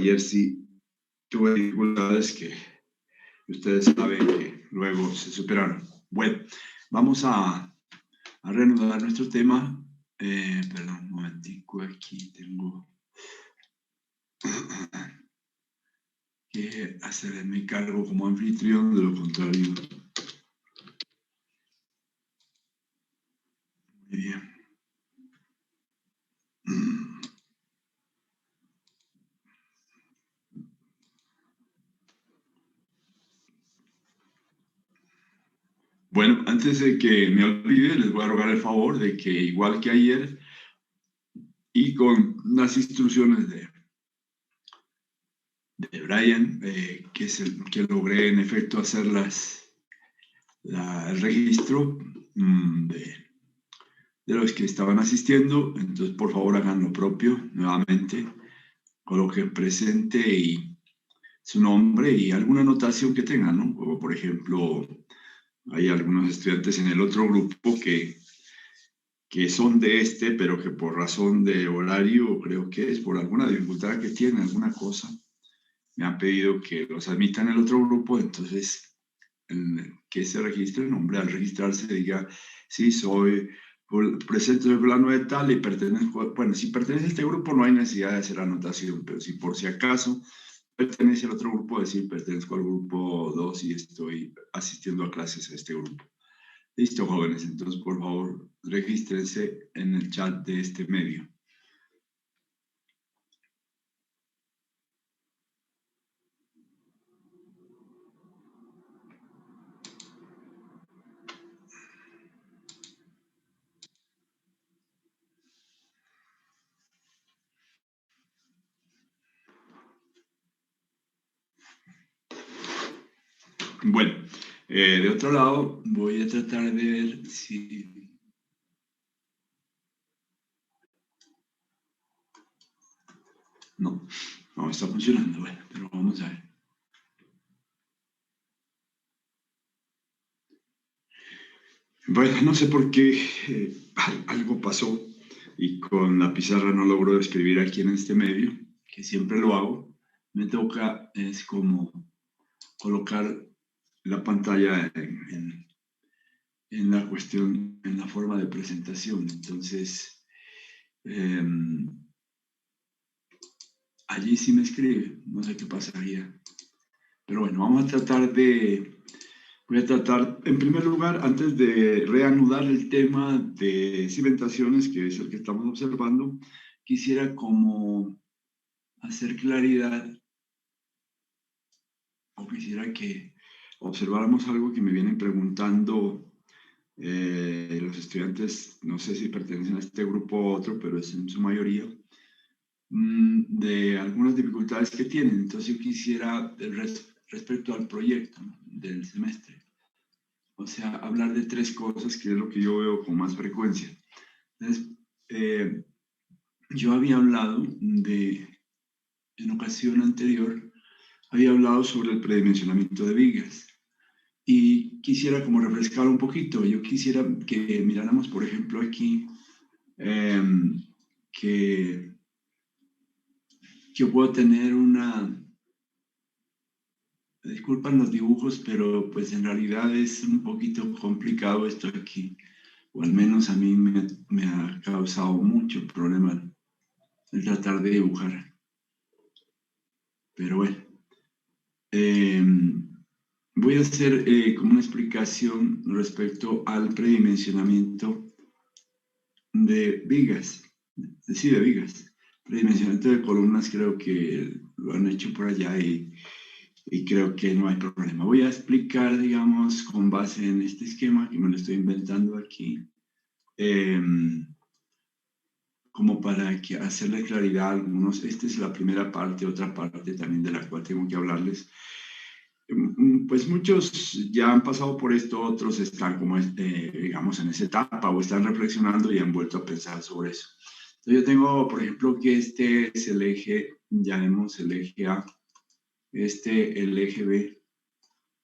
ayer sí tuve dificultades que ustedes saben que luego se superaron. Bueno, vamos a reanudar nuestro tema. Perdón, un momentico, aquí tengo que hacerme cargo como anfitrión, de lo contrario. Muy bien. Bueno, antes de que me olvide, les voy a rogar el favor de que, igual que ayer, y con las instrucciones de Brian, que logré en efecto hacer el registro de los que estaban asistiendo, entonces por favor hagan lo propio nuevamente, coloquen presente y su nombre y alguna anotación que tengan, ¿no? Como por ejemplo, hay algunos estudiantes en el otro grupo que son de pero que por razón de horario, creo que es por alguna dificultad que tienen, alguna cosa, me han pedido que los admitan en el otro grupo, entonces que se registre el nombre, al registrarse diga, sí, soy presente del plano de tal y pertenezco, bueno, si pertenece a este grupo no hay necesidad de hacer anotación, pero si por si acaso pertenece al otro grupo, decir, pertenezco al grupo 2 y estoy asistiendo a clases a este grupo. Listo, jóvenes, entonces por favor regístrense en el chat de este medio. Bueno, de otro lado, voy a tratar de ver si... No está funcionando, bueno, pero vamos a ver. Bueno, no sé por qué algo pasó y con la pizarra no logro escribir aquí en este medio, que siempre lo hago. Me toca, es como colocar la pantalla en la cuestión, en la forma de presentación. Entonces, allí sí me escribe, no sé qué pasaría. Pero bueno, voy a tratar, en primer lugar, antes de reanudar el tema de cimentaciones, que es el que estamos observando, quisiera como hacer claridad, o quisiera que observáramos algo que me vienen preguntando los estudiantes, no sé si pertenecen a este grupo u otro, pero es en su mayoría, de algunas dificultades que tienen. Entonces yo quisiera, respecto al proyecto, ¿no?, del semestre, o sea, hablar de tres cosas, que es lo que yo veo con más frecuencia. Entonces, yo había hablado en ocasión anterior, había hablado sobre el predimensionamiento de vigas. Y quisiera como refrescar un poquito. Yo quisiera que miráramos, por ejemplo, aquí, que yo puedo tener disculpan los dibujos, pero pues en realidad es un poquito complicado esto aquí, o al menos a mí me ha causado mucho problema el tratar de dibujar. Pero bueno, voy a hacer como una explicación respecto al predimensionamiento de vigas, sí, de vigas. Predimensionamiento de columnas creo que lo han hecho por allá y creo que no hay problema. Voy a explicar, digamos, con base en este esquema, que me lo estoy inventando aquí, como para hacerle claridad a algunos. Esta es la primera parte, otra parte también de la cual tengo que hablarles. Pues muchos ya han pasado por esto, otros están como, digamos, en esa etapa o están reflexionando y han vuelto a pensar sobre eso. Entonces yo tengo, por ejemplo, que este es el eje, llamemos el eje A, este el eje B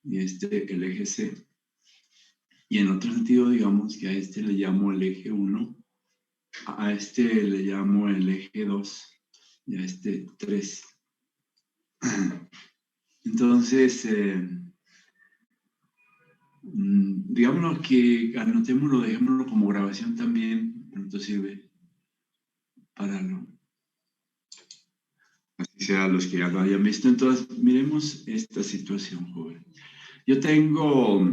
y este el eje C. Y en otro sentido, digamos que a este le llamo el eje 1, a este le llamo el eje 2 y a este 3. Entonces, digámoslo que anotémoslo, dejémoslo como grabación también, entonces sirve para no, así sea los que ya lo hayan visto. Entonces, miremos esta situación, joven. Yo tengo,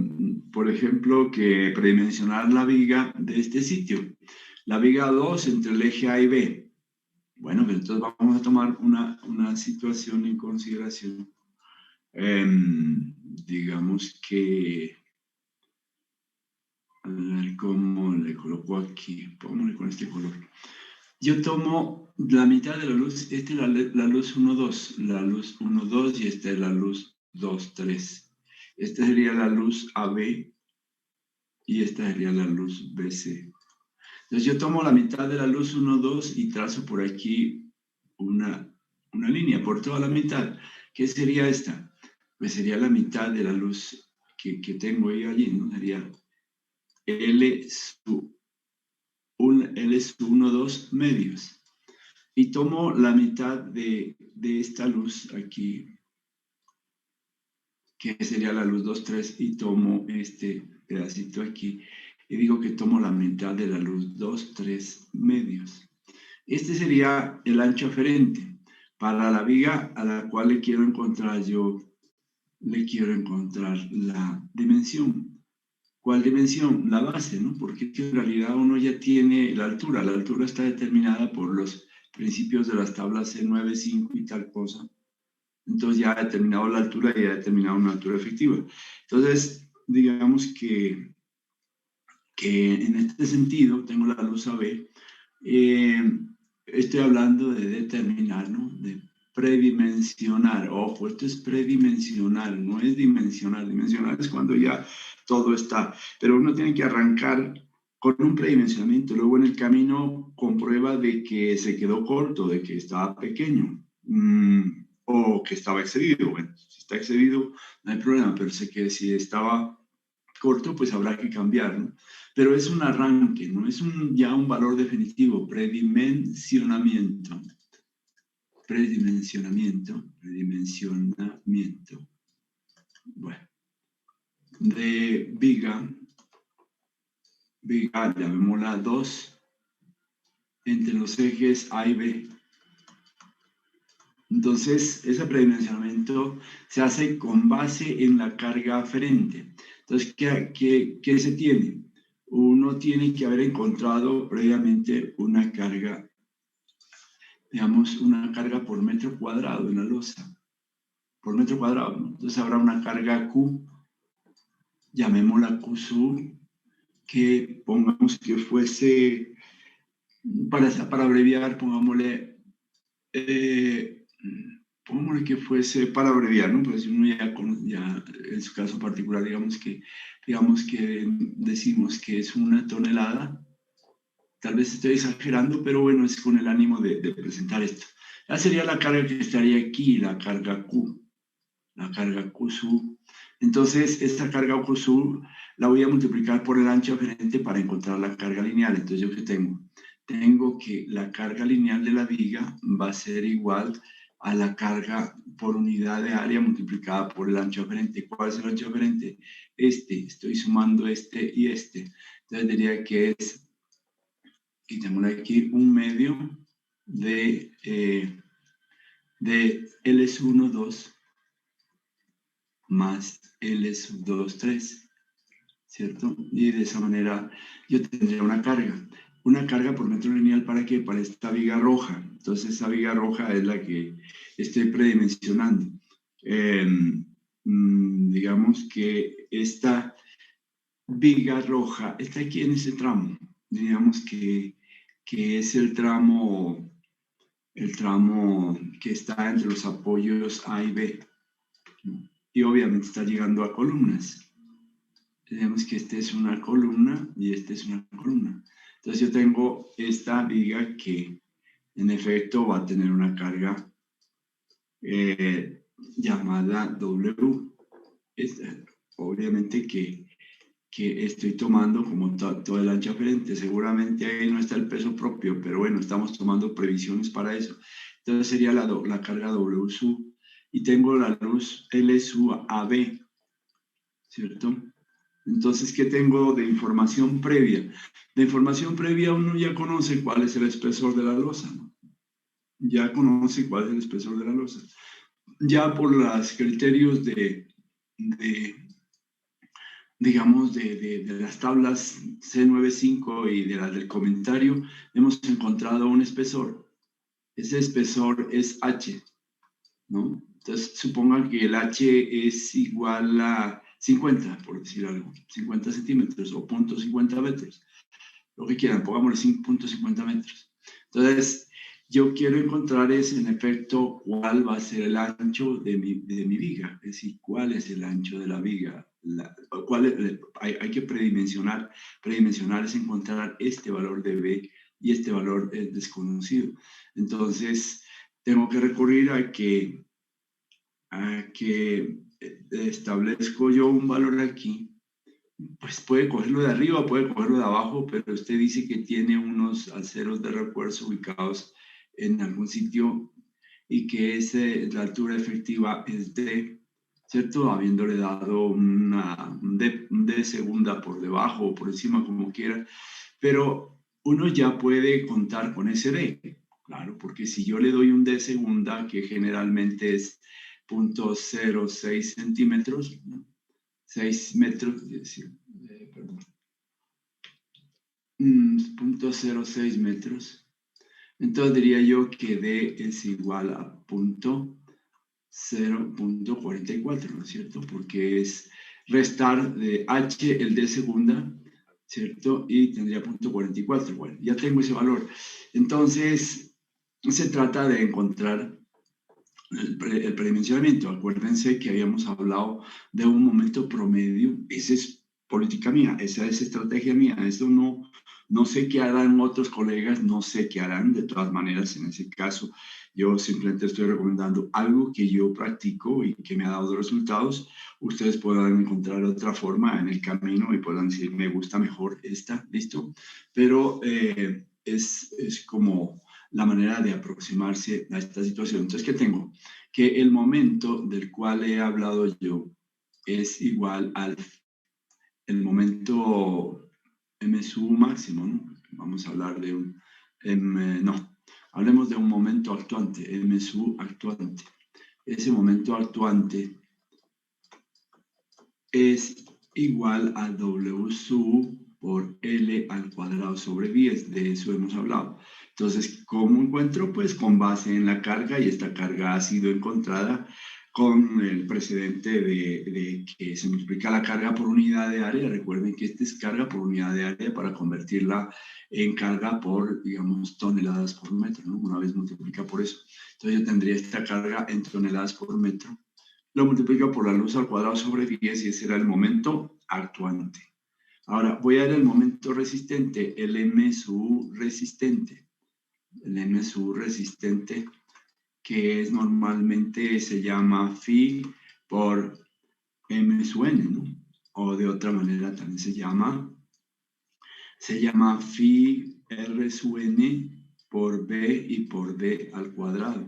por ejemplo, que predimensionar la viga de este sitio. La viga 2 entre el eje A y B. Bueno, pues entonces vamos a tomar una situación en consideración. Digamos que, a ver cómo le coloco aquí, pongámosle con este color. Yo tomo la mitad de la luz, esta es la luz 1, 2, la luz 1, 2 y esta es la luz 2, 3. Esta sería la luz AB y esta sería la luz BC. Entonces yo tomo la mitad de la luz 1, 2 y trazo por aquí una línea por toda la mitad. ¿Qué sería esta? Pues sería la mitad de la luz que tengo yo allí, ¿no? Sería L sub 1, 2 medios. Y tomo la mitad de esta luz aquí, que sería la luz 2, 3, y tomo este pedacito aquí, y digo que tomo la mitad de la luz 2, 3 medios. Este sería el ancho aferente. Para la viga a la cual le quiero encontrar la dimensión. ¿Cuál dimensión? La base, ¿no? Porque en realidad uno ya tiene la altura. La altura está determinada por los principios de las tablas C9, 5 y tal cosa. Entonces ya ha determinado la altura y ha determinado una altura efectiva. Entonces, digamos que en este sentido, tengo la luz AB, estoy hablando de determinar, ¿no? De predimensionar. Ojo, esto es predimensional, no es dimensional. Dimensional es cuando ya todo está. Pero uno tiene que arrancar con un predimensionamiento. Luego en el camino comprueba de que se quedó corto, de que estaba pequeño. O que estaba excedido. Bueno, si está excedido no hay problema, pero sé que si estaba corto, pues habrá que cambiar, ¿no? Pero es un arranque, no es ya un valor definitivo, predimensionamiento. Bueno, de viga, llamémosla 2, entre los ejes A y B. Entonces, ese predimensionamiento se hace con base en la carga aferente. Entonces, ¿qué se tiene? Uno tiene que haber encontrado previamente una carga, digamos, una carga por metro cuadrado en la losa, por metro cuadrado, ¿no? Entonces habrá una carga Q, llamémosla Q sub, que pongamos que fuese, para abreviar, pongámosle que fuese para abreviar, ¿no? Pues uno ya en su caso particular, digamos que decimos que es 1 tonelada. Tal vez estoy exagerando, pero bueno, es con el ánimo de presentar esto. Ya sería la carga que estaría aquí, la carga Q sub. Entonces, esta carga Q sub la voy a multiplicar por el ancho aferente para encontrar la carga lineal. Entonces, ¿yo qué tengo? Tengo que la carga lineal de la viga va a ser igual a la carga por unidad de área multiplicada por el ancho aferente. ¿Cuál es el ancho aferente? Estoy sumando este y este. Entonces diría que es, quitémosle aquí, 1/2 de L sub 1, 2 más L sub 2, 3, ¿cierto? Y de esa manera yo tendría una carga por metro lineal. ¿Para qué? Para esta viga roja. Entonces esa viga roja es la que estoy predimensionando. Digamos que esta viga roja está aquí en ese tramo. Digamos que es el tramo que está entre los apoyos A y B. Y obviamente está llegando a columnas. Tenemos que esta es una columna y esta es una columna. Entonces yo tengo esta viga que en efecto va a tener una carga llamada W. Obviamente que estoy tomando como todo el ancho aferente. Seguramente ahí no está el peso propio, pero bueno, estamos tomando previsiones para eso. Entonces sería la carga W sub. y tengo la luz L sub AB, ¿cierto? Entonces, ¿qué tengo de información previa? De información previa uno ya conoce cuál es el espesor de la losa, ¿no? Ya conoce cuál es el espesor de la losa. Ya por los criterios digamos, de las tablas C95 y de las del comentario, hemos encontrado un espesor. Ese espesor es H, ¿no? Entonces, supongan que el H es igual a 50, por decir algo, 50 centímetros o 0.50 metros, lo que quieran, pongámosle 5.50 metros. Entonces, yo quiero encontrar en efecto cuál va a ser el ancho de mi viga, es decir, cuál es el ancho de la viga. Hay que predimensionar es encontrar este valor de B y este valor es desconocido. Entonces, tengo que recurrir a que establezco yo un valor aquí. Pues puede cogerlo de arriba, puede cogerlo de abajo, pero usted dice que tiene unos aceros de refuerzo ubicados en algún sitio y que la altura efectiva es D, ¿cierto? Habiéndole dado un D segunda por debajo o por encima, como quiera, pero uno ya puede contar con ese D, claro, porque si yo le doy un D segunda, que generalmente es 0.06 centímetros, ¿no? 6 metros, es decir, perdón, 0.06 metros. Entonces diría yo que D es igual a 0.44, ¿no es cierto? Porque es restar de H el D segunda, ¿cierto? Y tendría 0.44. Bueno, ya tengo ese valor. Entonces, se trata de encontrar el predimensionamiento. Acuérdense que habíamos hablado de un momento promedio. Esa es política mía, esa es estrategia mía. Eso no sé qué harán otros colegas, no sé qué harán. De todas maneras, en ese caso, yo simplemente estoy recomendando algo que yo practico y que me ha dado resultados. Ustedes podrán encontrar otra forma en el camino y podrán decir, me gusta mejor esta, ¿listo? Pero es como la manera de aproximarse a esta situación. Entonces, ¿qué tengo? Que el momento del cual he hablado yo es igual al momento MSU máximo, ¿no? Vamos a hablar de un, hablemos de un momento actuante, MSU actuante. Ese momento actuante es igual a W sub por L al cuadrado sobre 10, de eso hemos hablado. Entonces, ¿cómo encuentro? Pues con base en la carga, y esta carga ha sido encontrada con el precedente de que se multiplica la carga por unidad de área. Recuerden que esta es carga por unidad de área para convertirla en carga por, digamos, toneladas por metro, ¿no? Una vez multiplica por eso. Entonces yo tendría esta carga en toneladas por metro. Lo multiplico por la luz al cuadrado sobre 10 y ese era el momento actuante. Ahora voy a ver el momento resistente, el M sub resistente. El M sub resistente, que es normalmente se llama phi por M sub n, ¿no? O de otra manera también se llama phi R sub n por B y por D al cuadrado,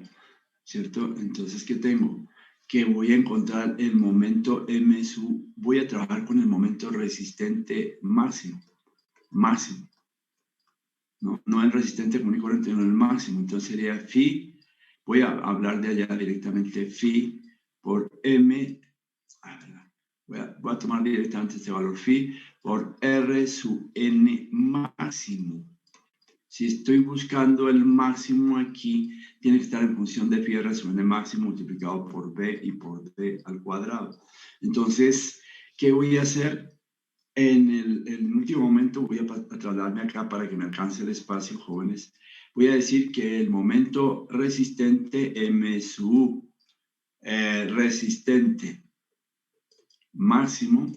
¿cierto? Entonces, ¿qué tengo? Que voy a encontrar el momento M sub, voy a trabajar con el momento resistente máximo, no el resistente común y corriente, sino el máximo. Entonces sería phi, voy a hablar de allá directamente, phi por M, voy a tomar directamente este valor, phi por R sub n máximo. Si estoy buscando el máximo aquí, tiene que estar en función de phi R sub n máximo multiplicado por B y por D al cuadrado. Entonces, ¿qué voy a hacer? En el último momento voy a trasladarme acá para que me alcance el espacio, jóvenes. Voy a decir que el momento resistente M sub resistente máximo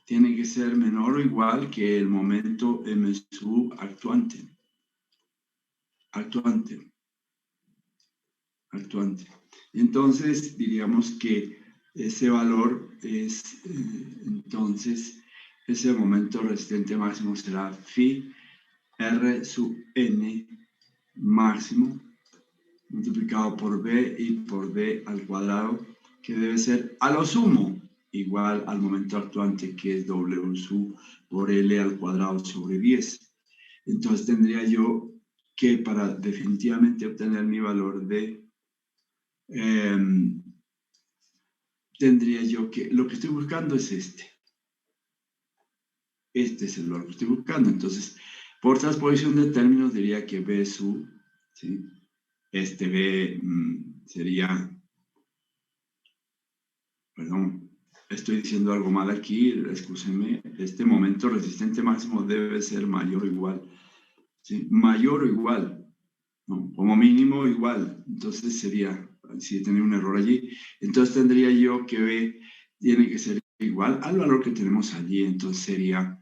tiene que ser menor o igual que el momento M sub actuante. Entonces, diríamos que ese valor es, entonces, ese momento resistente máximo será phi R sub n máximo multiplicado por B y por D al cuadrado, que debe ser a lo sumo igual al momento actuante, que es W sub por L al cuadrado sobre 10. Entonces tendría yo que, para definitivamente obtener mi valor de, tendría yo que, lo que estoy buscando es este. Este es el valor que estoy buscando. Entonces, por transposición de términos, diría que B sub, ¿sí? Este B sería, perdón, estoy diciendo algo mal aquí, excúsenme, este momento resistente máximo debe ser mayor o igual, ¿sí? Mayor o igual, ¿no? Como mínimo igual. Entonces sería, si tenía un error allí, entonces tendría yo que B tiene que ser igual al valor que tenemos allí. Entonces sería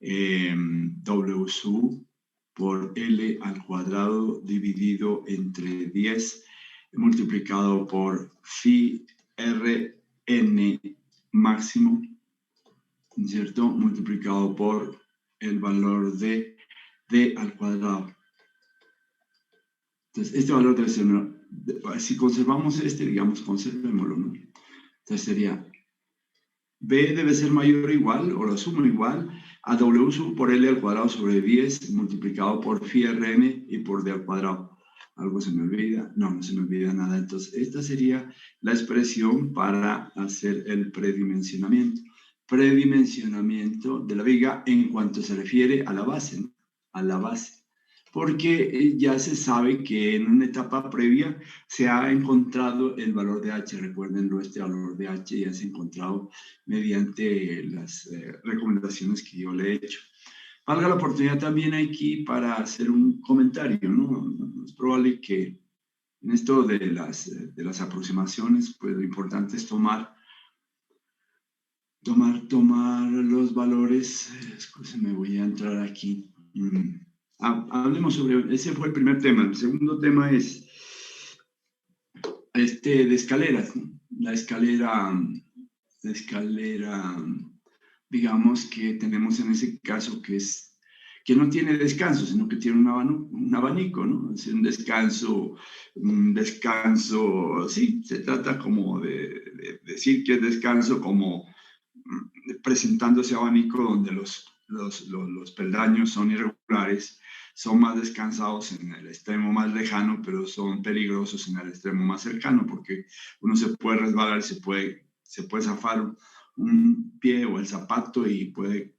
W sub por L al cuadrado dividido entre 10 multiplicado por phi Rn máximo, ¿cierto? Multiplicado por el valor de D al cuadrado. Entonces, este valor debe ser, si conservamos este, digamos, conservémoslo, ¿no? Entonces sería, B debe ser mayor o igual, o lo sumo igual, a W sub por L al cuadrado sobre 10 multiplicado por phi Rn y por D al cuadrado. ¿Algo se me olvida? No, no se me olvida nada. Entonces, esta sería la expresión para hacer el predimensionamiento. Predimensionamiento de la viga en cuanto se refiere a la base, ¿no? A la base. Porque ya se sabe que en una etapa previa se ha encontrado el valor de H. Recuerden, este valor de H ya se ha encontrado mediante las recomendaciones que yo le he hecho. Valga la oportunidad también aquí para hacer un comentario, ¿no? Es probable que en esto de las aproximaciones, pues lo importante es tomar los valores. Escúcheme, voy a entrar aquí. Hablemos sobre, ese fue el primer tema. El segundo tema es de escaleras, ¿no? La escalera, digamos, que tenemos en ese caso, que no tiene descanso, sino que tiene un abanico, ¿no? Es un descanso, sí, se trata como de decir que es descanso, como presentando ese abanico donde los peldaños son irregulares, son más descansados en el extremo más lejano, pero son peligrosos en el extremo más cercano, porque uno se puede resbalar, se puede zafar un pie o el zapato y puede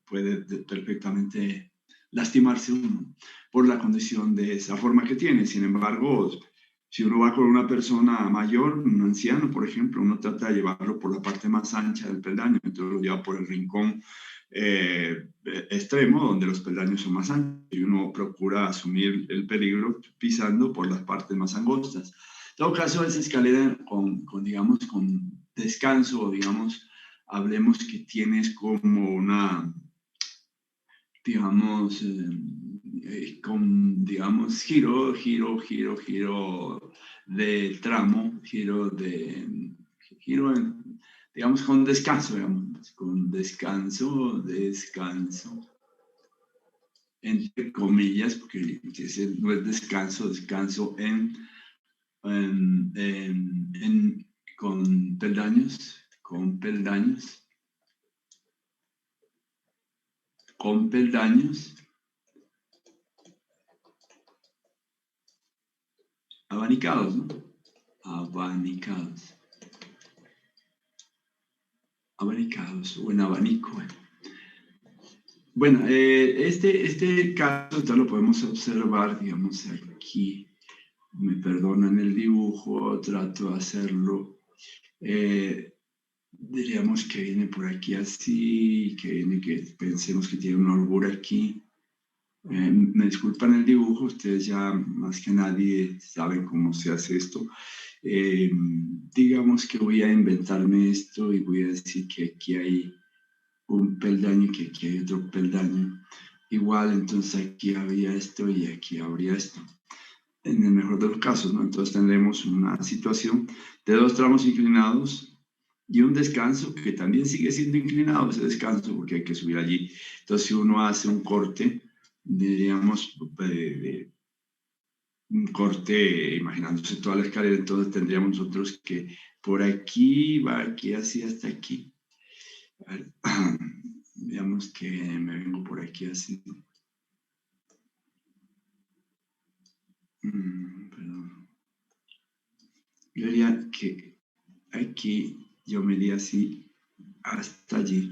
perfectamente lastimarse uno por la condición de esa forma que tiene. Sin embargo, si uno va con una persona mayor, un anciano, por ejemplo, uno trata de llevarlo por la parte más ancha del peldaño, entonces lo lleva por el rincón extremo, donde los peldaños son más anchos, y uno procura asumir el peligro pisando por las partes más angostas. En todo caso, esa escalera digamos, con descanso, digamos, hablemos que tienes como una, digamos, con, digamos, giro de tramo, digamos, con descanso, digamos, con descanso, entre comillas, porque ese no es descanso con peldaños, abanicados, ¿no? Abanicados o en abanico. Bueno, este caso ya lo podemos observar, digamos, aquí. Me perdonan el dibujo, trato de hacerlo. Diríamos que viene por aquí así, que pensemos que tiene una holgura aquí. Me disculpan el dibujo, ustedes ya más que nadie saben cómo se hace esto. Digamos que voy a inventarme esto y voy a decir que aquí hay un peldaño y que aquí hay otro peldaño. Igual, entonces aquí había esto y aquí habría esto. En el mejor de los casos, ¿no? Entonces tendremos una situación de dos tramos inclinados y un descanso que también sigue siendo inclinado ese descanso porque hay que subir allí. Entonces, si uno hace un corte, diríamos, un corte, imaginándose toda la escalera, entonces tendríamos nosotros que por aquí, va aquí así hasta aquí. A ver, digamos que me vengo por aquí así. Perdón. Yo diría que aquí yo me iría así hasta allí.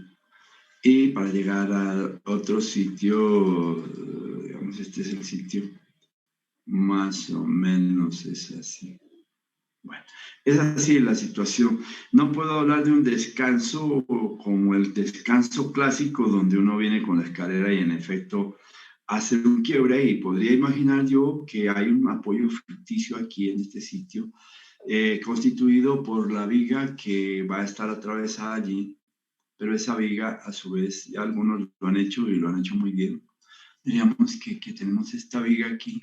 Y para llegar a otro sitio, digamos, este es el sitio, más o menos es así. Bueno, es así la situación. No puedo hablar de un descanso como el descanso clásico donde uno viene con la escalera y en efecto hace un quiebre y podría imaginar yo que hay un apoyo ficticio aquí en este sitio constituido por la viga que va a estar atravesada allí, pero esa viga a su vez ya algunos lo han hecho y lo han hecho muy bien. Diríamos que tenemos esta viga aquí,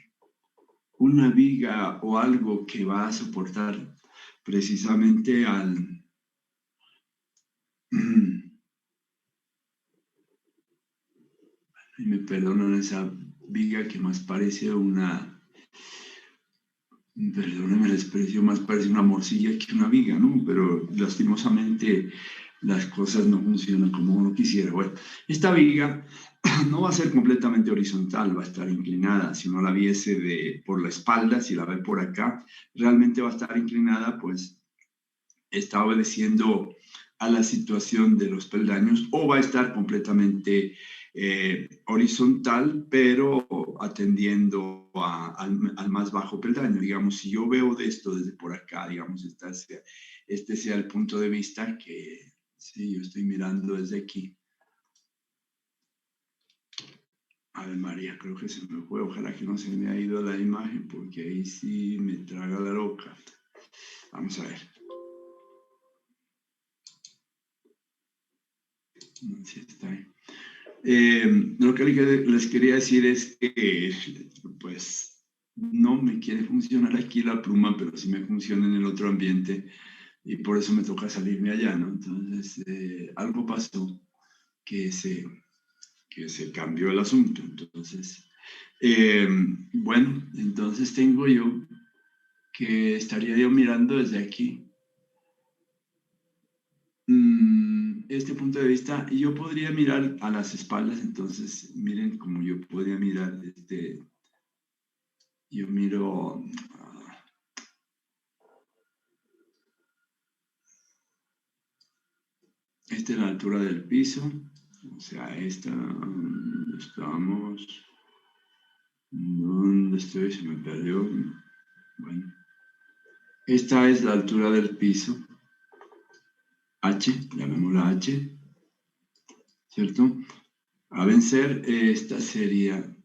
una viga o algo que va a soportar precisamente al... Y me perdonan esa viga que más parece una... Perdónenme la expresión, más parece una morcilla que una viga, ¿no? Pero lastimosamente las cosas no funcionan como uno quisiera. Bueno, esta viga no va a ser completamente horizontal, va a estar inclinada. Si uno la viese por la espalda, si la ve por acá, realmente va a estar inclinada, pues está obedeciendo a la situación de los peldaños o va a estar completamente horizontal, pero atendiendo al más bajo peldaño. Digamos, si yo veo de esto desde por acá, digamos, este sea el punto de vista que sí, yo estoy mirando desde aquí. A ver, María, creo que se me fue. Ojalá que no se me haya ido la imagen, porque ahí sí me traga la loca. Vamos a ver. No sé si está ahí. Lo que les quería decir es que, pues, no me quiere funcionar aquí la pluma, pero sí me funciona en el otro ambiente y por eso me toca salirme allá, ¿no? Entonces, algo pasó que se cambió el asunto. Entonces, bueno, entonces tengo yo que estaría yo mirando desde aquí este punto de vista y yo podría mirar a las espaldas, entonces miren como yo podría mirar yo miro esta es la altura del piso, o sea, esta, ¿dónde estamos? ¿Dónde estoy? Se me perdió. Bueno, esta es la altura del piso, H, llamémosla H, ¿cierto? A vencer, esta sería,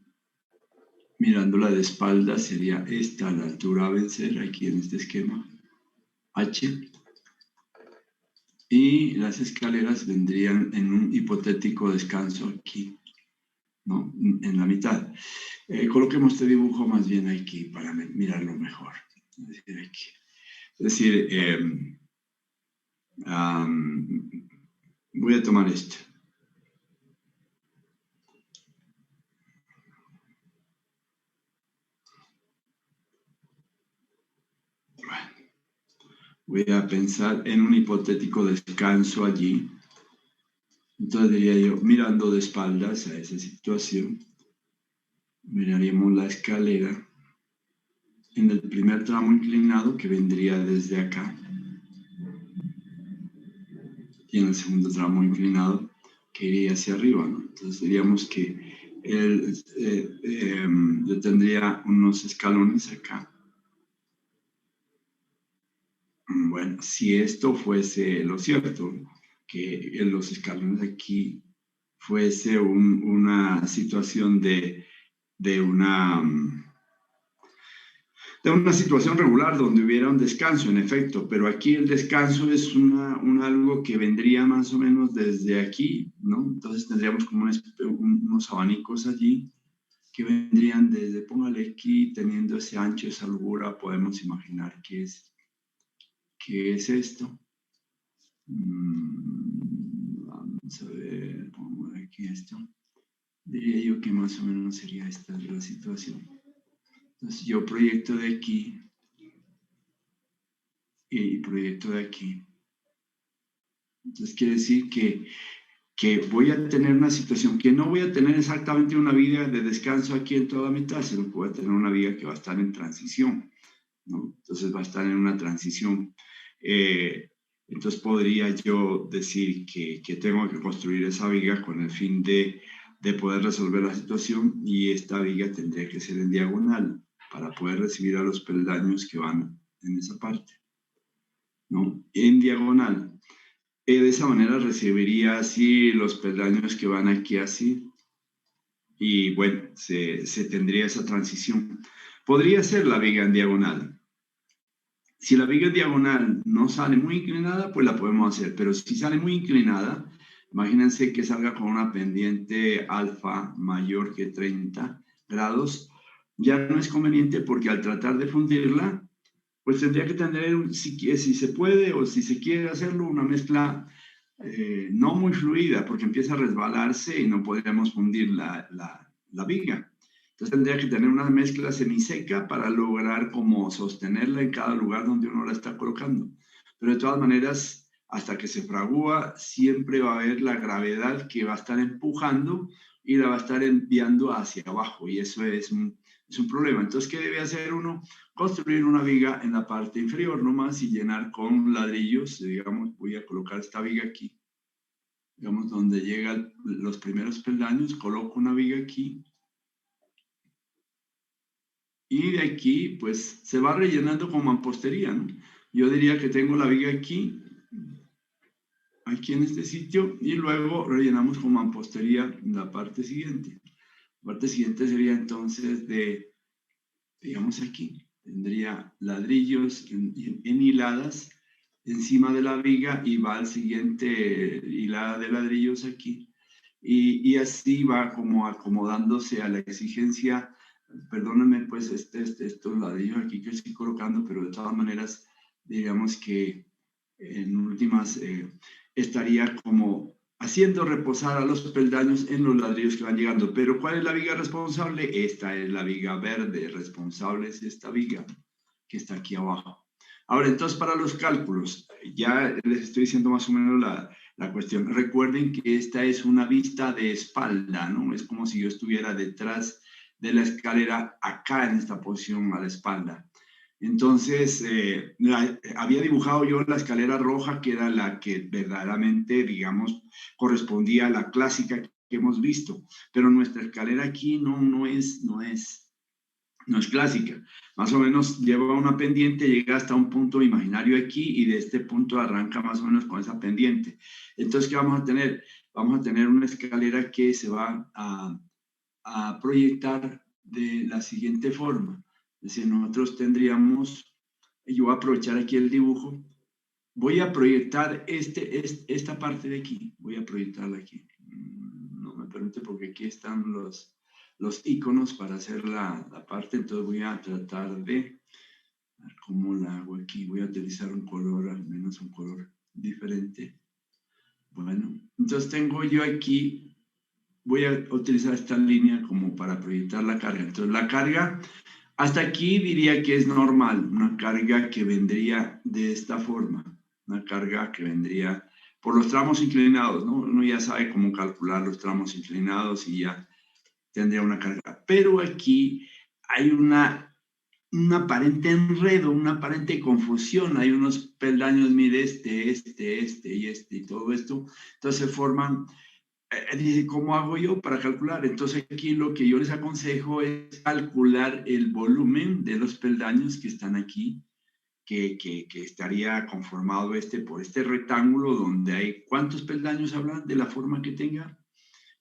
mirándola de espalda, sería esta la altura a vencer aquí en este esquema, H. Y las escaleras vendrían en un hipotético descanso aquí, ¿no? En la mitad. Coloquemos este dibujo más bien aquí para mirarlo mejor. Es decir, voy a tomar este. Voy a pensar en un hipotético descanso allí. Entonces diría yo, mirando de espaldas a esa situación, miraríamos la escalera en el primer tramo inclinado que vendría desde acá y en el segundo tramo inclinado que iría hacia arriba, ¿no? Entonces diríamos que yo tendría unos escalones acá. Bueno, si esto fuese lo cierto, que en los escalones aquí fuese una situación de una situación regular donde hubiera un descanso, en efecto, pero aquí el descanso es algo que vendría más o menos desde aquí, ¿no? Entonces tendríamos como unos abanicos allí que vendrían desde, póngale aquí, teniendo ese ancho, esa largura, podemos imaginar qué es esto. Vamos a ver, pongo aquí esto. Diría yo que más o menos sería esta la situación. Entonces yo proyecto de aquí y proyecto de aquí. Entonces quiere decir que voy a tener una situación que no voy a tener exactamente una viga de descanso aquí en toda mitad, sino que voy a tener una viga que va a estar en transición, ¿no? Entonces va a estar en una transición. Entonces podría yo decir que tengo que construir esa viga con el fin de poder resolver la situación, y esta viga tendría que ser en diagonal para poder recibir a los peldaños que van en esa parte, ¿no? En diagonal. De esa manera recibiría así los peldaños que van aquí así, y bueno, se tendría esa transición. Podría ser la viga en diagonal. Si la viga en diagonal no sale muy inclinada, pues la podemos hacer, pero si sale muy inclinada, imagínense que salga con una pendiente alfa mayor que 30 grados, ya no es conveniente, porque al tratar de fundirla, pues tendría que tener, si se puede o si se quiere hacerlo, una mezcla no muy fluida, porque empieza a resbalarse y no podríamos fundir la viga. Entonces tendría que tener una mezcla semiseca para lograr como sostenerla en cada lugar donde uno la está colocando. Pero de todas maneras, hasta que se fragúa, siempre va a haber la gravedad que va a estar empujando y la va a estar enviando hacia abajo, y eso es un problema. Entonces, ¿qué debe hacer uno? Construir una viga en la parte inferior nomás y llenar con ladrillos. Digamos, voy a colocar esta viga aquí, digamos, donde llegan los primeros peldaños, coloco una viga aquí, y de aquí pues se va rellenando con mampostería, ¿no? Yo diría que tengo la viga aquí en este sitio, y luego rellenamos con mampostería en la parte siguiente. La parte siguiente sería entonces digamos aquí, tendría ladrillos en hiladas encima de la viga, y va al siguiente hilada de ladrillos aquí, y así va como acomodándose a la exigencia. Perdónenme pues estos ladrillos aquí que estoy colocando, pero de todas maneras, digamos que en últimas estaría como haciendo reposar a los peldaños en los ladrillos que van llegando. Pero ¿cuál es la viga responsable? Esta es la viga verde. Responsable es esta viga que está aquí abajo. Ahora, entonces, para los cálculos, ya les estoy diciendo más o menos la cuestión. Recuerden que esta es una vista de espalda, ¿no? Es como si yo estuviera detrás de la escalera, acá en esta posición a la espalda. Entonces, había dibujado yo la escalera roja, que era la que verdaderamente, digamos, correspondía a la clásica que hemos visto, pero nuestra escalera aquí no es clásica. Más o menos lleva una pendiente, llega hasta un punto imaginario aquí, y de este punto arranca más o menos con esa pendiente. Entonces, ¿qué vamos a tener? Vamos a tener una escalera que se va a proyectar de la siguiente forma. Es decir, nosotros tendríamos, yo voy a aprovechar aquí el dibujo, voy a proyectar esta parte de aquí, voy a proyectarla aquí. No me permite, porque aquí están los iconos para hacer la parte. Entonces voy a tratar de ver cómo la hago aquí. Voy a utilizar un color, al menos un color diferente. Bueno, entonces tengo yo aquí, voy a utilizar esta línea como para proyectar la carga. Entonces la carga, hasta aquí diría que es normal, una carga que vendría de esta forma, una carga que vendría por los tramos inclinados, ¿no? Uno ya sabe cómo calcular los tramos inclinados y ya tendría una carga. Pero aquí hay un aparente enredo, una aparente confusión. Hay unos peldaños, mire, y todo esto. Entonces se forman, dice, ¿cómo hago yo para calcular? Entonces aquí lo que yo les aconsejo es calcular el volumen de los peldaños que están aquí, que estaría conformado por este rectángulo, donde hay, ¿cuántos peldaños hablan de la forma que tenga?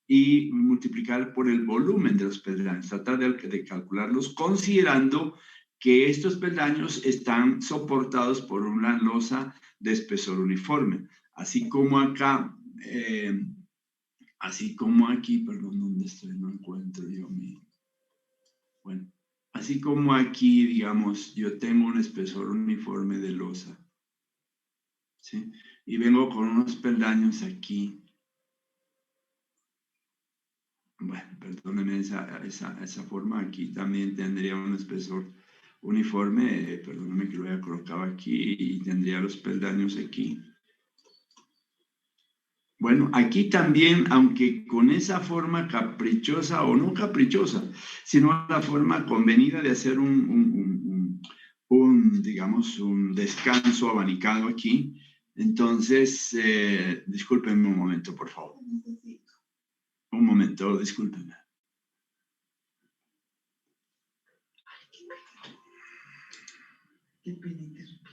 Y multiplicar por el volumen de los peldaños. Tratar de calcularlos considerando que estos peldaños están soportados por una losa de espesor uniforme. Así como acá, así como aquí, perdón, ¿dónde estoy? No encuentro yo mi... Bueno, así como aquí, digamos, yo tengo un espesor uniforme de losa, ¿sí? Y vengo con unos peldaños aquí. Bueno, perdónenme esa forma, aquí también tendría un espesor uniforme, perdónenme que lo haya colocado aquí, y tendría los peldaños aquí. Bueno, aquí también, aunque con esa forma caprichosa, o no caprichosa, sino la forma convenida de hacer digamos, un descanso abanicado aquí. Entonces, discúlpenme un momento, por favor. Un momento, discúlpenme. Qué pena interrumpirte.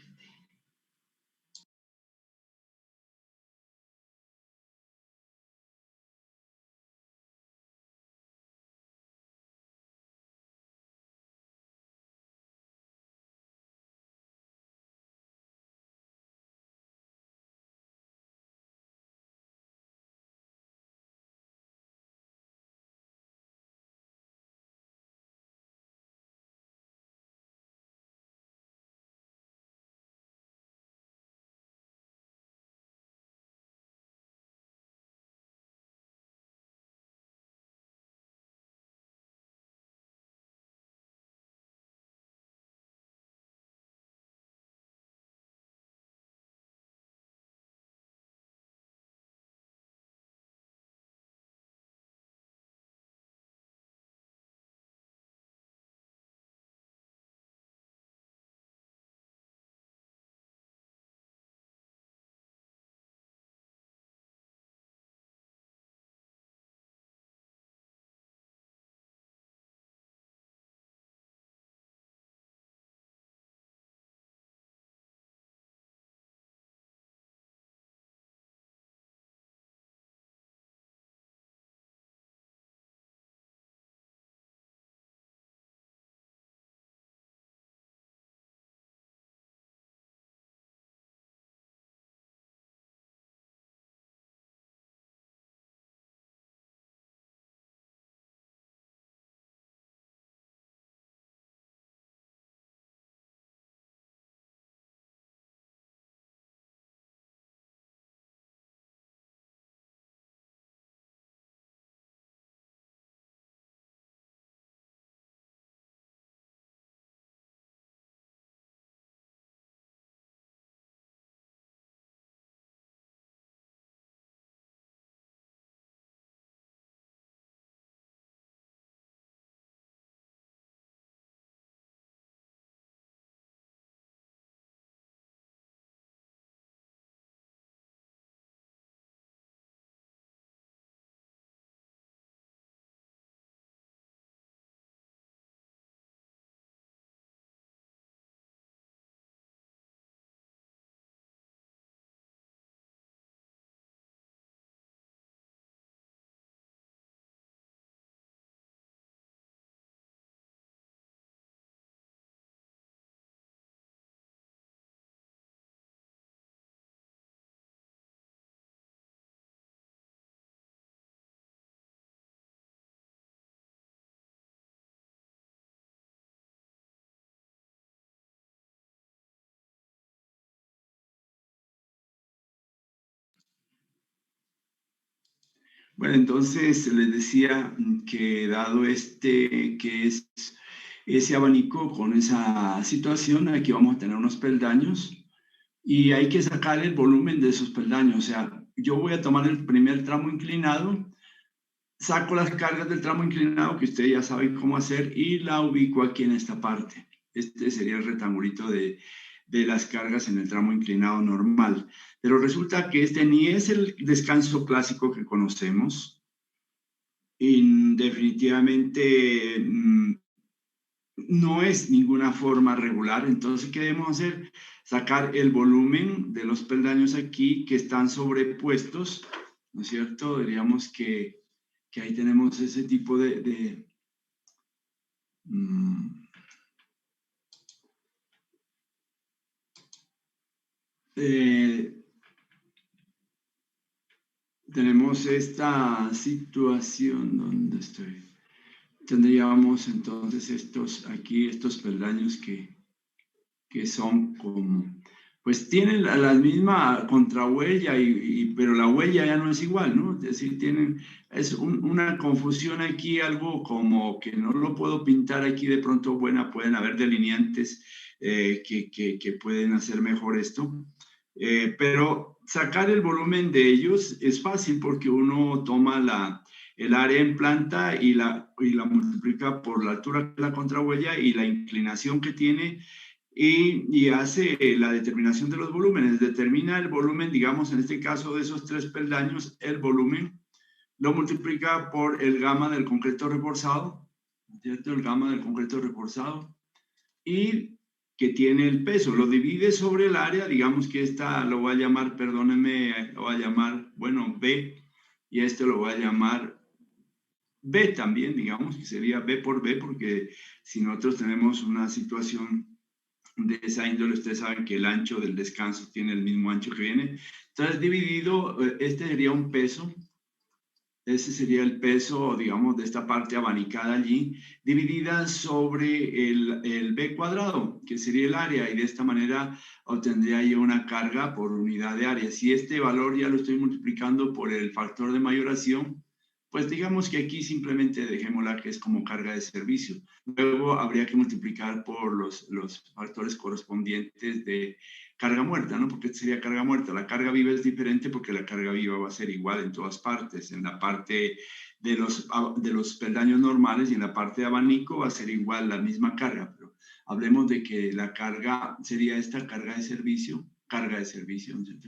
Bueno, entonces les decía que dado que es ese abanico con esa situación, aquí vamos a tener unos peldaños y hay que sacar el volumen de esos peldaños. O sea, yo voy a tomar el primer tramo inclinado, saco las cargas del tramo inclinado, que ustedes ya saben cómo hacer, y la ubico aquí en esta parte. Este sería el rectangulito de las cargas en el tramo inclinado normal. Pero resulta que este ni es el descanso clásico que conocemos, y definitivamente no es ninguna forma regular. Entonces, ¿qué debemos hacer? Sacar el volumen de los peldaños aquí que están sobrepuestos, ¿no es cierto? Diríamos que ahí tenemos ese tipo tenemos esta situación donde estoy. Tendríamos entonces estos peldaños que son como pues tienen la misma contrahuella, pero la huella ya no es igual, ¿no? Es decir, es una confusión aquí, algo como que no lo puedo pintar aquí de pronto buena, pueden haber delineantes que pueden hacer mejor esto, pero sacar el volumen de ellos es fácil porque uno toma el área en planta y la multiplica por la altura de la contrahuella y la inclinación que tiene y hace la determinación de los volúmenes. Determina el volumen, digamos, en este caso de esos 3 peldaños, el volumen lo multiplica por el gamma del concreto reforzado, ¿cierto? El gamma del concreto reforzado y que tiene el peso. Lo divide sobre el área, digamos que esta lo voy a llamar, perdónenme, lo voy a llamar, bueno, B, y este lo voy a llamar B también, digamos, que sería B por B, porque si nosotros tenemos una situación de esa índole, ustedes saben que el ancho del descanso tiene el mismo ancho que viene. Entonces, dividido, este sería un peso, ese sería el peso, digamos, de esta parte abanicada allí, dividida sobre el B cuadrado, que sería el área, y de esta manera obtendría yo una carga por unidad de área. Si este valor ya lo estoy multiplicando por el factor de mayoración, pues digamos que aquí simplemente dejémosla que es como carga de servicio. Luego habría que multiplicar por los factores correspondientes de carga muerta, ¿no? Porque sería carga muerta. La carga viva es diferente porque la carga viva va a ser igual en todas partes. En la parte de los peldaños normales y en la parte de abanico va a ser igual la misma carga. Pero hablemos de que la carga sería esta carga de servicio,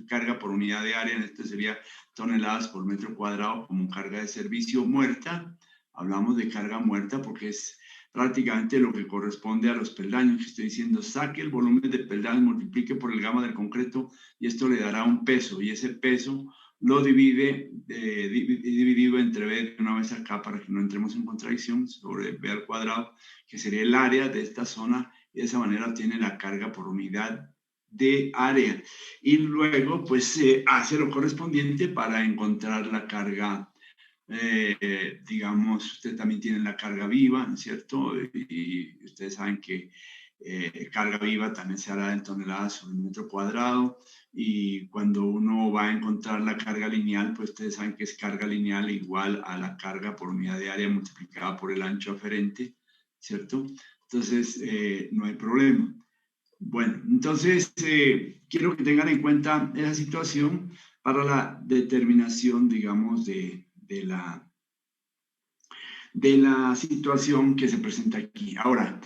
carga por unidad de área, en este sería toneladas por metro cuadrado como carga de servicio muerta. Hablamos de carga muerta porque es prácticamente lo que corresponde a los peldaños que estoy diciendo. Saque el volumen de peldaños, multiplique por el gamma del concreto y esto le dará un peso, y ese peso lo divide dividido entre B de una vez acá para que no entremos en contradicción sobre B al cuadrado, que sería el área de esta zona, y de esa manera tiene la carga por unidad de área. Y luego pues hace lo correspondiente para encontrar la carga digamos, usted también tiene la carga viva, ¿no es cierto? Y ustedes saben que carga viva también se hará en toneladas sobre metro cuadrado, y cuando uno va a encontrar la carga lineal, pues ustedes saben que es carga lineal igual a la carga por unidad de área multiplicada por el ancho aferente, ¿cierto? Entonces, no hay problema. Bueno, entonces quiero que tengan en cuenta esa situación para la determinación, digamos, de la situación que se presenta aquí. Ahora,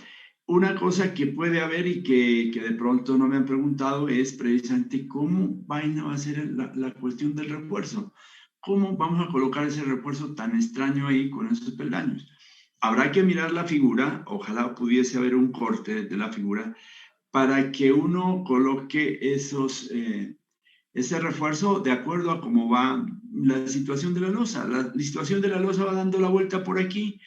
una cosa que puede haber y que de pronto no me han preguntado es precisamente cómo va a ser la cuestión del refuerzo. ¿Cómo vamos a colocar ese refuerzo tan extraño ahí con esos peldaños? Habrá que mirar la figura, ojalá pudiese haber un corte de la figura para que uno coloque ese refuerzo de acuerdo a cómo va la situación de la losa. La situación de la losa va dando la vuelta por aquí,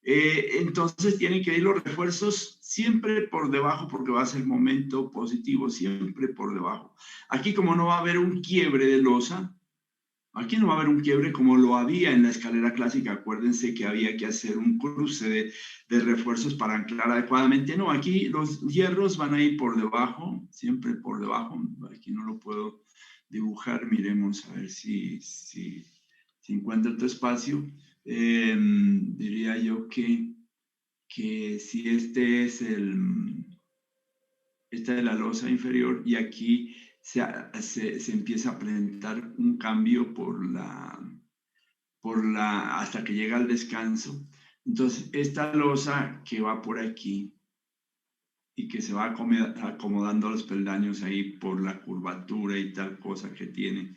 entonces tienen que ir los refuerzos siempre por debajo porque va a ser momento positivo, siempre por debajo. Aquí como no va a haber un quiebre de losa, aquí no va a haber un quiebre como lo había en la escalera clásica. Acuérdense que había que hacer un cruce de refuerzos para anclar adecuadamente. No, aquí los hierros van a ir por debajo, siempre por debajo. Aquí no lo puedo dibujar. Miremos a ver si encuentro otro espacio. Diría yo que si esta es la losa inferior y aquí se empieza a presentar un cambio hasta que llega al descanso. Entonces, esta losa que va por aquí y que se va acomodando los peldaños ahí por la curvatura y tal cosa que tiene,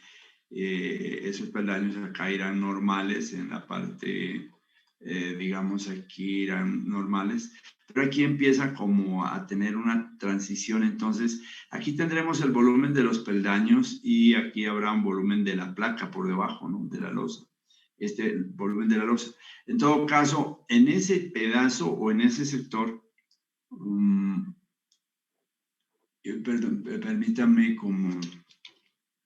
esos peldaños acá irán normales en la parte, digamos aquí irán normales, pero aquí empieza como a tener una transición. Entonces aquí tendremos el volumen de los peldaños y aquí habrá un volumen de la placa por debajo, ¿no? De la losa, el volumen de la losa. En todo caso, en ese pedazo o en ese sector, perdón, permítanme, como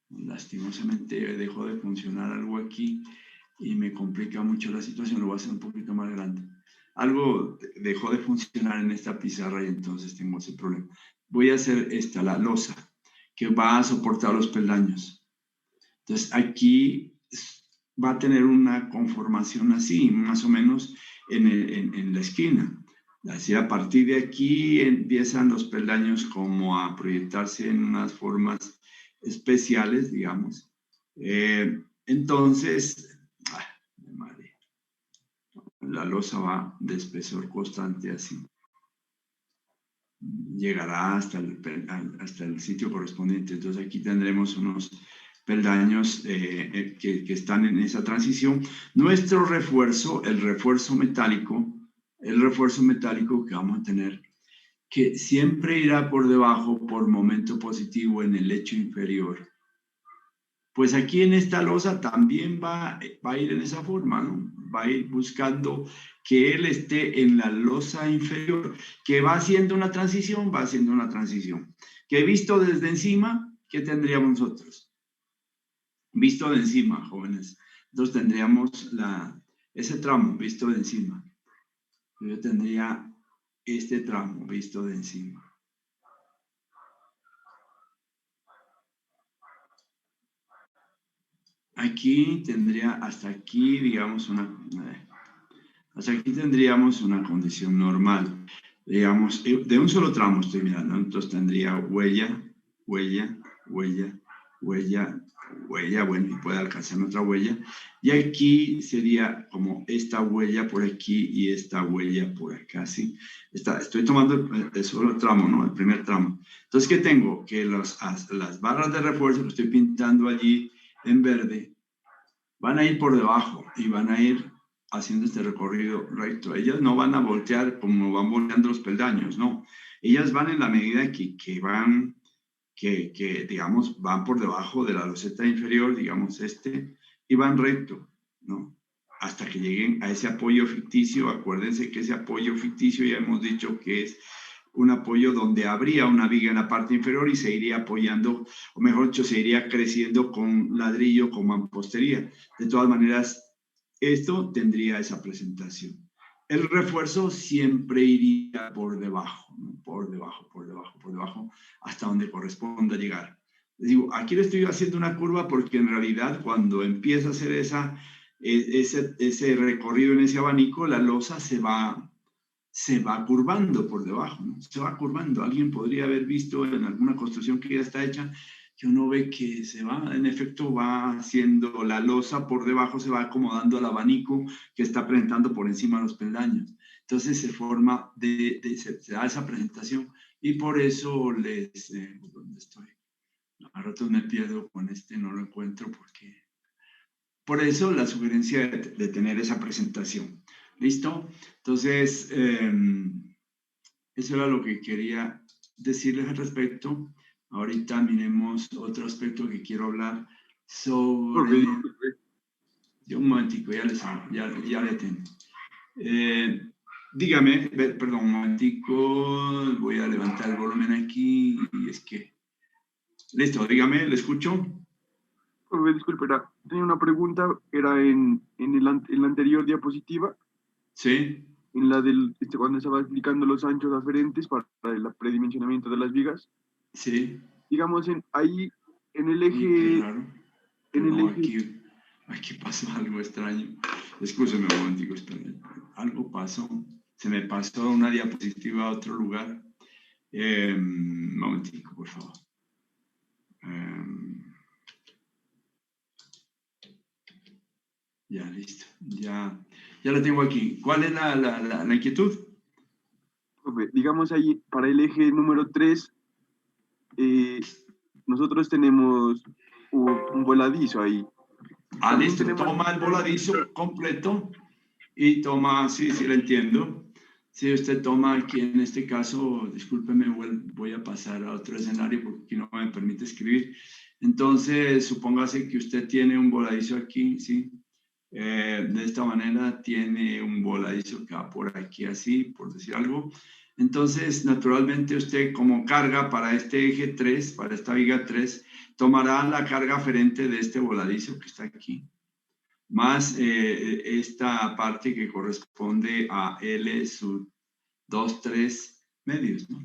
lastimosamente dejó de funcionar algo aquí y me complica mucho la situación, lo voy a hacer un poquito más grande. Algo dejó de funcionar en esta pizarra y entonces tengo ese problema. Voy a hacer esta, la losa. que va a soportar los peldaños. Entonces, aquí va a tener una conformación así, más o menos en la esquina. Así, a partir de aquí empiezan los peldaños como a proyectarse en unas formas especiales, digamos. Entonces, madre, la losa va de espesor constante así. Llegará hasta el sitio correspondiente. Entonces aquí tendremos unos peldaños que están en esa transición. Nuestro refuerzo, el refuerzo metálico que vamos a tener, que siempre irá por debajo por momento positivo en el lecho inferior. Pues aquí en esta losa también va a ir en esa forma, ¿no? Va a ir buscando que él esté en la losa inferior, que va haciendo una transición, Que visto desde encima, ¿qué tendríamos nosotros? Visto de encima, jóvenes. Entonces tendríamos ese tramo visto de encima. Yo tendría este tramo visto de encima. Aquí tendría, hasta aquí, digamos, hasta aquí tendríamos una condición normal. Digamos, de un solo tramo estoy mirando, entonces tendría huella, huella, huella, huella, huella, bueno, y puede alcanzar otra huella. Y aquí sería como esta huella por aquí y esta huella por acá, ¿sí? Estoy tomando el solo tramo, ¿no? El primer tramo. Entonces, ¿qué tengo? Que las barras de refuerzo que estoy pintando allí en verde van a ir por debajo y van a ir haciendo este recorrido recto. Ellas no van a voltear como van volteando los peldaños, no. Ellas van en la medida que van, digamos, van por debajo de la loseta inferior, digamos y van recto, ¿no? Hasta que lleguen a ese apoyo ficticio. Acuérdense que ese apoyo ficticio ya hemos dicho que es un apoyo donde habría una viga en la parte inferior y se iría apoyando, o mejor dicho, se iría creciendo con ladrillo, con mampostería. De todas maneras, esto tendría esa presentación. El refuerzo siempre iría por debajo, ¿no? Por debajo, hasta donde corresponda llegar. Les digo, aquí le estoy haciendo una curva porque en realidad cuando empieza a hacer ese recorrido en ese abanico, la losa se va curvando por debajo, ¿no? Se va curvando. Alguien podría haber visto en alguna construcción que ya está hecha, que uno ve que en efecto va haciendo la losa por debajo, se va acomodando al abanico que está presentando por encima de los peldaños. Entonces se forma, se da esa presentación y por eso ¿dónde estoy? A ratos me pierdo con no lo encuentro porque... Por eso la sugerencia de tener esa presentación. ¿Listo? Entonces, eso era lo que quería decirles al respecto. Ahorita miremos otro aspecto que quiero hablar sobre... Un momentico, ya le tengo. Dígame, perdón, un momentico, voy a levantar el volumen aquí y es que... Listo, dígame, ¿le escucho? Disculpe, tenía una pregunta, era en la anterior diapositiva. Sí. En la cuando estaba explicando los anchos aferentes para el predimensionamiento de las vigas. Sí. Digamos, ahí en el eje... Qué raro. Eje... Aquí pasó algo extraño. Escúcheme un momentico, esperen. Algo pasó. Se me pasó una diapositiva a otro lugar. Un momentico, por favor. Ya, listo. Ya la tengo aquí. ¿Cuál es la inquietud? Digamos ahí, para el eje número 3, nosotros tenemos un voladizo ahí. Listo. Toma el voladizo completo y toma, sí, lo entiendo. Si usted toma aquí, en este caso, discúlpeme, voy a pasar a otro escenario porque aquí no me permite escribir. Entonces, supóngase que usted tiene un voladizo aquí, ¿sí? De esta manera tiene un voladizo que va por aquí así, por decir algo. Entonces, naturalmente, usted como carga para este eje 3, para esta viga 3, tomará la carga aferente de este voladizo que está aquí, más esta parte que corresponde a L sub 2, 3 medios, ¿no?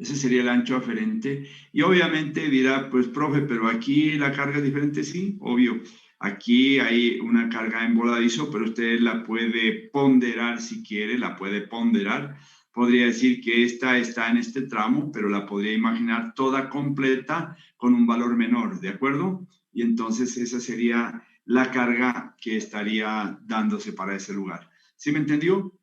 Ese sería el ancho aferente. Y obviamente dirá, pues, profe, pero aquí la carga es diferente. Sí, obvio. Aquí hay una carga en voladizo, pero usted la puede ponderar si quiere, la puede ponderar. Podría decir que esta está en este tramo, pero la podría imaginar toda completa con un valor menor, ¿de acuerdo? Y entonces esa sería la carga que estaría dándose para ese lugar. ¿Sí me entendió?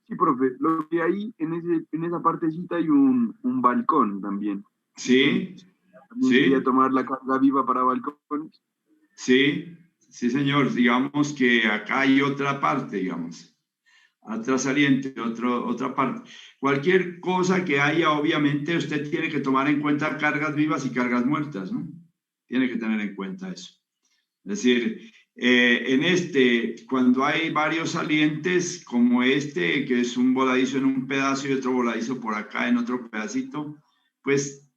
Sí, profe, lo que hay en esa partecita hay un balcón también. Sí, Entonces, también sería sí. tomar la carga viva para balcones. Sí, sí, señor. Digamos que acá hay otra parte, digamos, otra saliente, otra parte. Cualquier cosa que haya, obviamente, usted tiene que tomar en cuenta cargas vivas y cargas muertas, ¿no? Tiene que tener en cuenta eso. Es decir, cuando hay varios salientes, como este, que es un voladizo en un pedazo y otro voladizo por acá en otro pedacito, pues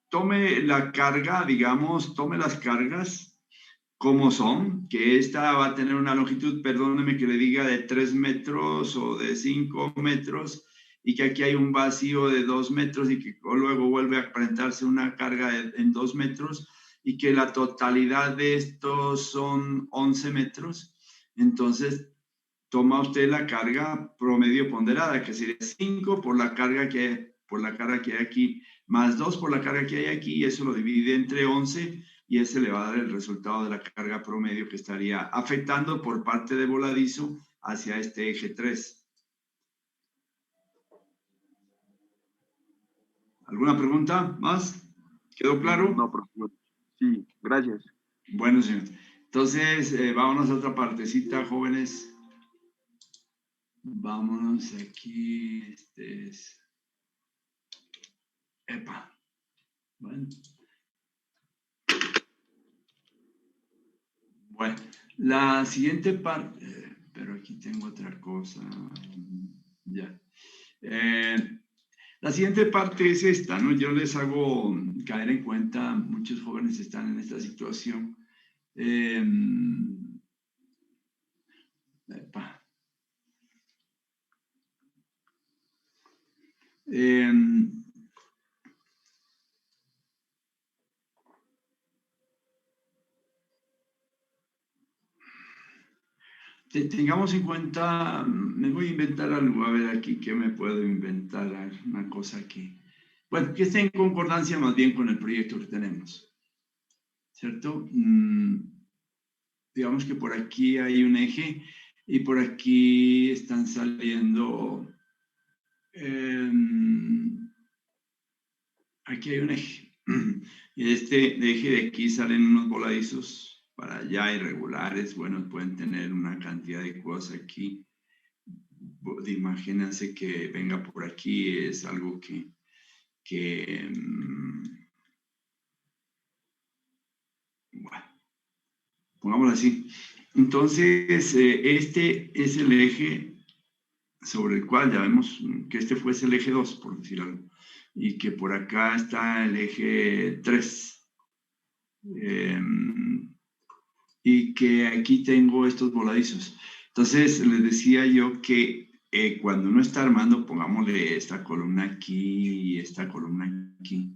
tome la carga, digamos, tome las cargas como son, que esta va a tener una longitud, perdóneme que le diga, de 3 metros o de 5 metros, y que aquí hay un vacío de 2 metros y que luego vuelve a presentarse una carga en 2 metros, y que la totalidad de estos son 11 metros. Entonces, toma usted la carga promedio ponderada, que sería 5 por la carga que hay aquí, más 2 por la carga que hay aquí, y eso lo divide entre 11, y ese le va a dar el resultado de la carga promedio que estaría afectando por parte de voladizo hacia este eje 3. ¿Alguna pregunta más? ¿Quedó claro? No, profe. Sí, gracias. Bueno, señor. Entonces, vámonos a otra partecita, jóvenes. Vámonos aquí. Este es... Epa. Bueno. Bueno, la siguiente parte, pero aquí tengo otra cosa. Ya. La siguiente parte es esta, ¿no? Yo les hago caer en cuenta, muchos jóvenes están en esta situación. Epa. Tengamos en cuenta, me voy a inventar algo, a ver aquí qué me puedo inventar, una cosa aquí. Bueno, que esté en concordancia más bien con el proyecto que tenemos, ¿cierto? Digamos que por aquí hay un eje y por aquí están saliendo, aquí hay un eje. Y este eje de aquí salen unos voladizos para allá irregulares. Bueno, pueden tener una cantidad de cosas aquí. Imagínense que venga por aquí, es algo que bueno, pongámoslo así. Entonces, este es el eje sobre el cual ya vemos que este fuese el eje 2, por decir algo, y que por acá está el eje 3. Y que aquí tengo estos voladizos. Entonces, les decía yo que cuando uno está armando, pongámosle esta columna aquí y esta columna aquí.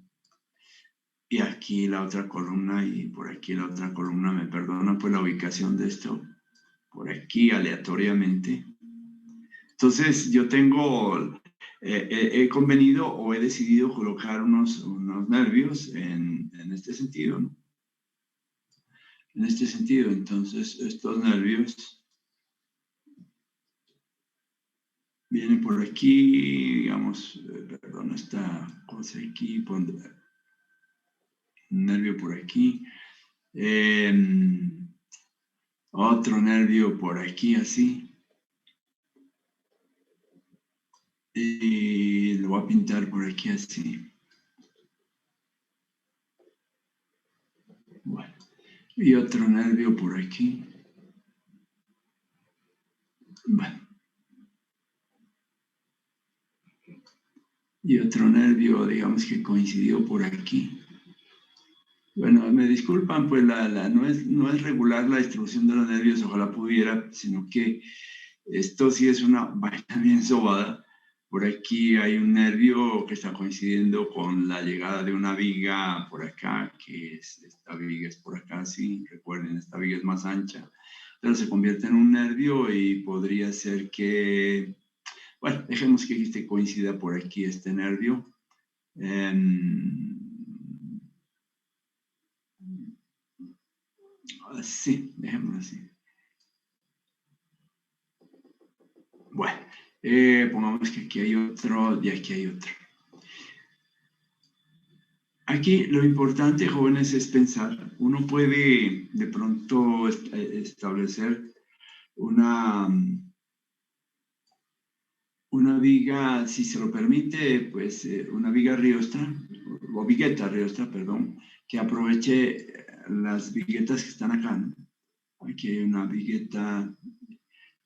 Y aquí la otra columna y por aquí la otra columna, me perdonan pues la ubicación de esto, por aquí aleatoriamente. Entonces yo tengo, he convenido o he decidido colocar unos nervios en este sentido, ¿no? En este sentido, entonces estos nervios vienen por aquí, digamos, perdón, esta cosa aquí, un nervio por aquí. Otro nervio por aquí así, y lo voy a pintar por aquí así. Bueno, y otro nervio por aquí. Bueno, y otro nervio, digamos que coincidió por aquí. Bueno, me disculpan, pues no es regular la distribución de los nervios, ojalá pudiera, sino que esto sí es una vaina bien sobada, Por aquí hay un nervio que está coincidiendo con la llegada de una viga por acá, esta viga es por acá, sí, recuerden, esta viga es más ancha, pero se convierte en un nervio y podría ser que, bueno, dejemos que este coincida por aquí este nervio. Sí, dejémoslo así. Bueno, pongamos que aquí hay otro y aquí hay otro. Aquí lo importante, jóvenes, es pensar. Uno puede de pronto establecer una viga, si se lo permite, pues una viga riostra, o vigueta riostra, perdón, que aproveche las viguetas que están acá, ¿no? Aquí hay una vigueta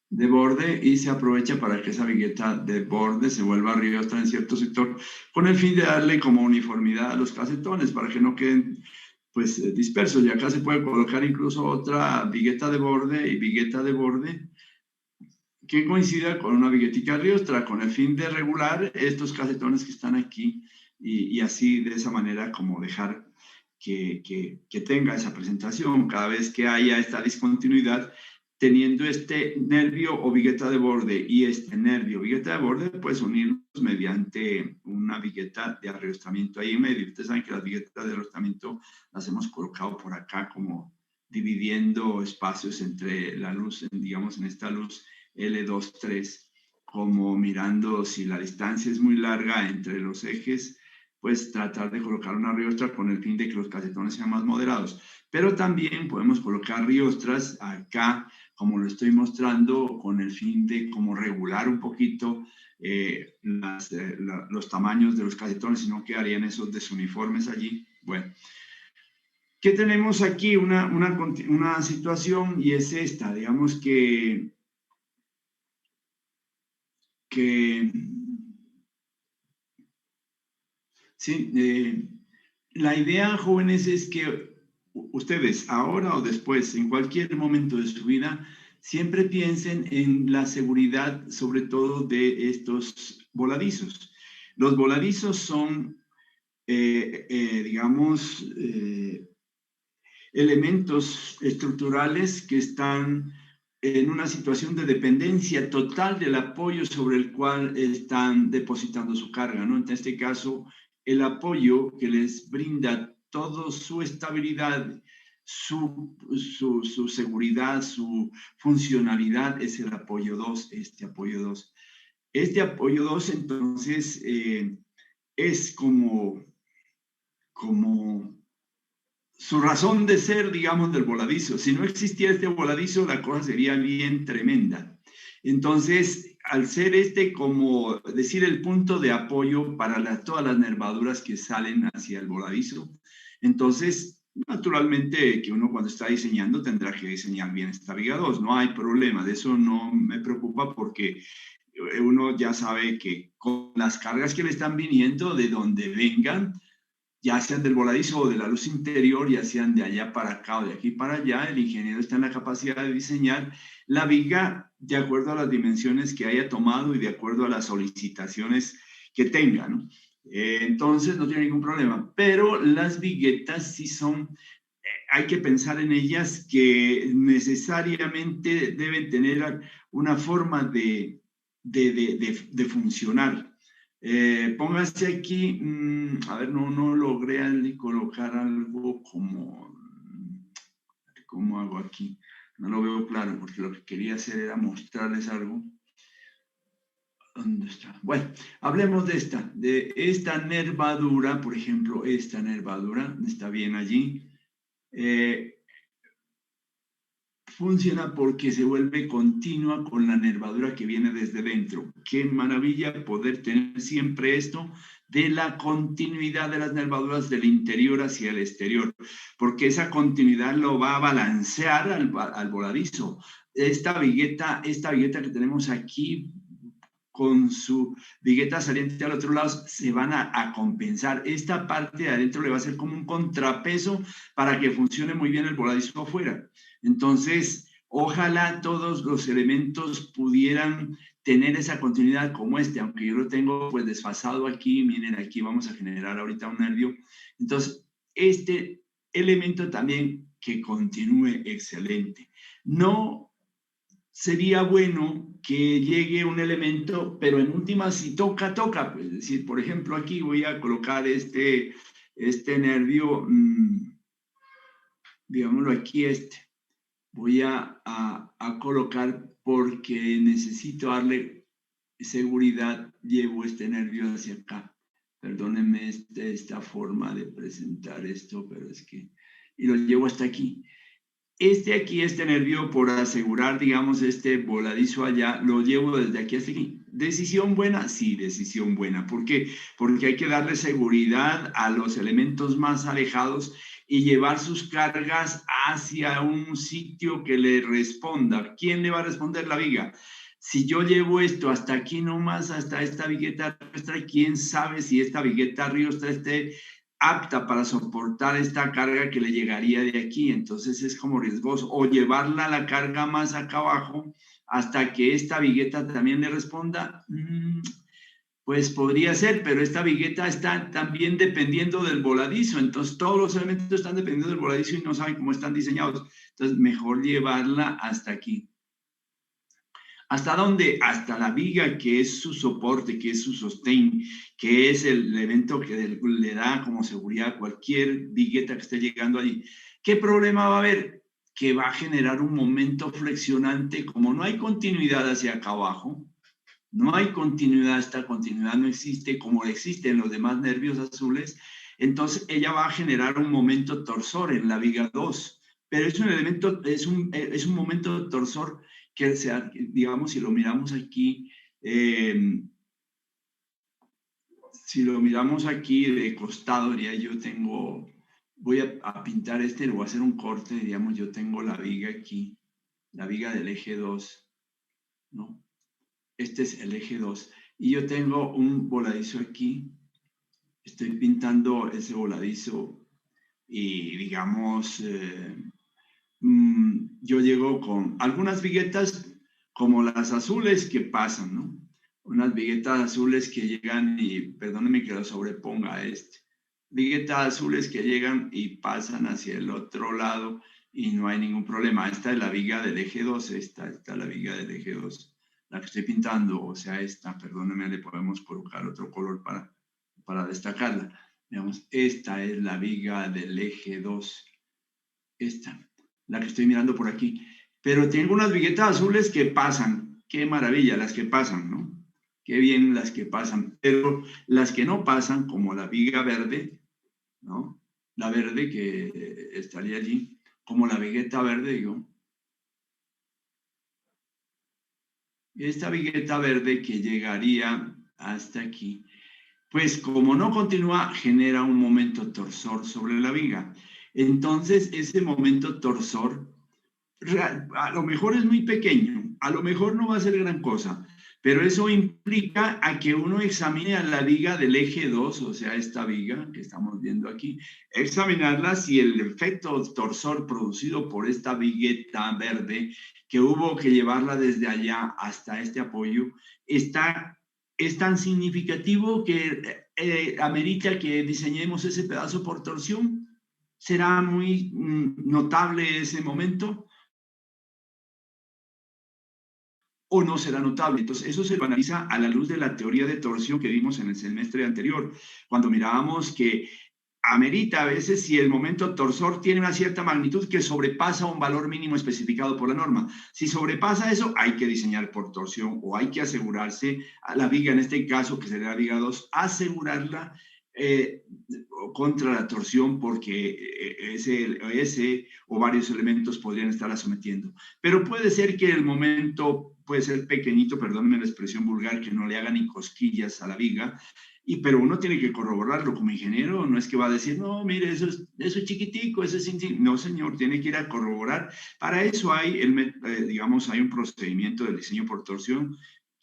de borde y se aprovecha para que esa vigueta de borde se vuelva riostra en cierto sector, con el fin de darle como uniformidad a los casetones, para que no queden pues dispersos. Y acá se puede colocar incluso otra vigueta de borde y vigueta de borde que coincida con una viguetica riostra, con el fin de regular estos casetones que están aquí y así de esa manera como dejar que tenga esa presentación cada vez que haya esta discontinuidad, teniendo este nervio o vigueta de borde y este nervio o vigueta de borde, pues unirlos mediante una vigueta de arriostramiento ahí en medio. Ustedes saben que las viguetas de arriostramiento las hemos colocado por acá como dividiendo espacios entre la luz, digamos en esta luz L2, 3, como mirando si la distancia es muy larga entre los ejes, pues tratar de colocar una riostra con el fin de que los casetones sean más moderados. Pero también podemos colocar riostras acá, como lo estoy mostrando, con el fin de como regular un poquito los tamaños de los casetones, si no quedarían esos desuniformes allí. Bueno, ¿qué tenemos aquí? Una situación y es esta, digamos que sí, la idea, jóvenes, es que ustedes, ahora o después, en cualquier momento de su vida, siempre piensen en la seguridad, sobre todo de estos voladizos. Los voladizos son, digamos, elementos estructurales que están en una situación de dependencia total del apoyo sobre el cual están depositando su carga, ¿no? En este caso, el apoyo que les brinda toda su estabilidad, su seguridad, su funcionalidad es el apoyo 2, este apoyo 2. Este apoyo 2, entonces, es como su razón de ser, digamos, del voladizo. Si no existiera este voladizo, la cosa sería bien tremenda. Entonces, al ser este como decir el punto de apoyo para todas las nervaduras que salen hacia el voladizo, entonces, naturalmente que uno cuando está diseñando tendrá que diseñar bien esta viga 2. No hay problema, de eso no me preocupa porque uno ya sabe que con las cargas que le están viniendo, de donde vengan, ya sean del voladizo o de la luz interior, ya sean de allá para acá o de aquí para allá, el ingeniero está en la capacidad de diseñar la viga de acuerdo a las dimensiones que haya tomado y de acuerdo a las solicitaciones que tenga, ¿no? Entonces no tiene ningún problema, pero las viguetas sí son, hay que pensar en ellas que necesariamente deben tener una forma de funcionar. Póngase aquí, a ver, no logré colocar algo como, ¿cómo hago aquí? No lo veo claro porque lo que quería hacer era mostrarles algo. ¿Dónde está? Bueno, hablemos de esta nervadura, por ejemplo, esta nervadura, está bien allí. Funciona porque se vuelve continua con la nervadura que viene desde dentro. Qué maravilla poder tener siempre esto de la continuidad de las nervaduras del interior hacia el exterior, porque esa continuidad lo va a balancear al voladizo. Esta vigueta que tenemos aquí, con su vigueta saliente al otro lado, se van a compensar. Esta parte de adentro le va a ser como un contrapeso para que funcione muy bien el voladizo afuera. Entonces, ojalá todos los elementos pudieran tener esa continuidad como aunque yo lo tengo pues desfasado aquí, miren, aquí vamos a generar ahorita un nervio. Entonces, este elemento también que continúe excelente. No sería bueno que llegue un elemento, pero en última, si toca, toca. Pues, es decir, por ejemplo, aquí voy a colocar este nervio, digámoslo aquí, voy a colocar porque necesito darle seguridad, llevo este nervio hacia acá. Perdónenme esta forma de presentar esto, pero es que, y lo llevo hasta aquí. Este nervio, por asegurar, digamos, este voladizo allá, lo llevo desde aquí hasta aquí. ¿Decisión buena? Sí, decisión buena. ¿Por qué? Porque hay que darle seguridad a los elementos más alejados y llevar sus cargas hacia un sitio que le responda. ¿Quién le va a responder? La viga. Si yo llevo esto hasta aquí nomás, hasta esta vigueta nuestra, ¿quién sabe si esta vigueta riostra apta para soportar esta carga que le llegaría de aquí? Entonces es como riesgoso. O llevarla la carga más acá abajo hasta que esta vigueta también le responda. Pues podría ser, pero esta vigueta está también dependiendo del voladizo. Entonces todos los elementos están dependiendo del voladizo y no saben cómo están diseñados. Entonces mejor llevarla hasta aquí. ¿Hasta dónde? Hasta la viga, que es su soporte, que es su sostén, que es el elemento que le da como seguridad a cualquier vigueta que esté llegando allí. ¿Qué problema va a haber? Que va a generar un momento flexionante. Como no hay continuidad hacia acá abajo, no hay continuidad, esta continuidad no existe como existe en los demás nervios azules, entonces ella va a generar un momento torsor en la viga 2. Pero es un elemento, es un momento torsor que sea, digamos, si lo miramos aquí, si lo miramos aquí de costado, diría yo voy a pintar le voy a hacer un corte, digamos, yo tengo la viga aquí, la viga del eje 2, ¿no? Este es el eje 2, y yo tengo un voladizo aquí, estoy pintando ese voladizo, y digamos, yo llego con algunas viguetas como las azules que pasan, ¿no? Unas viguetas azules que llegan y, perdónenme que lo sobreponga a viguetas azules que llegan y pasan hacia el otro lado y no hay ningún problema. Esta es la viga del eje 2, esta es la viga del eje 2, la que estoy pintando, o sea, perdónenme, le podemos colocar otro color para destacarla. Digamos, esta es la viga del eje 2, la que estoy mirando por aquí. Pero tengo unas viguetas azules que pasan. Qué maravilla, las que pasan, ¿no? Qué bien las que pasan. Pero las que no pasan, como la viga verde, ¿no? La verde que estaría allí, como la vigueta verde, digo. Esta vigueta verde que llegaría hasta aquí, pues como no continúa, genera un momento torsor sobre la viga. Entonces, ese momento torsor a lo mejor es muy pequeño, a lo mejor no va a ser gran cosa, pero eso implica a que uno examine a la viga del eje 2, o sea, esta viga que estamos viendo aquí, examinarla si el efecto torsor producido por esta vigueta verde, que hubo que llevarla desde allá hasta este apoyo, es tan significativo que amerita que diseñemos ese pedazo por torsión. ¿Será muy notable ese momento? ¿O no será notable? Entonces, eso se lo analiza a la luz de la teoría de torsión que vimos en el semestre anterior, cuando mirábamos que amerita a veces si el momento torsor tiene una cierta magnitud que sobrepasa un valor mínimo especificado por la norma. Si sobrepasa eso, hay que diseñar por torsión o hay que asegurarse a la viga, en este caso, que sería la viga 2, asegurarla contra la torsión porque ese o varios elementos podrían estarla sometiendo. Pero puede ser que el momento puede ser pequeñito, perdónenme la expresión vulgar, que no le haga ni cosquillas a la viga, pero uno tiene que corroborarlo como ingeniero, no es que va a decir, no, mire, eso es chiquitico, eso es no, señor, tiene que ir a corroborar. Para eso hay, digamos, hay un procedimiento de diseño por torsión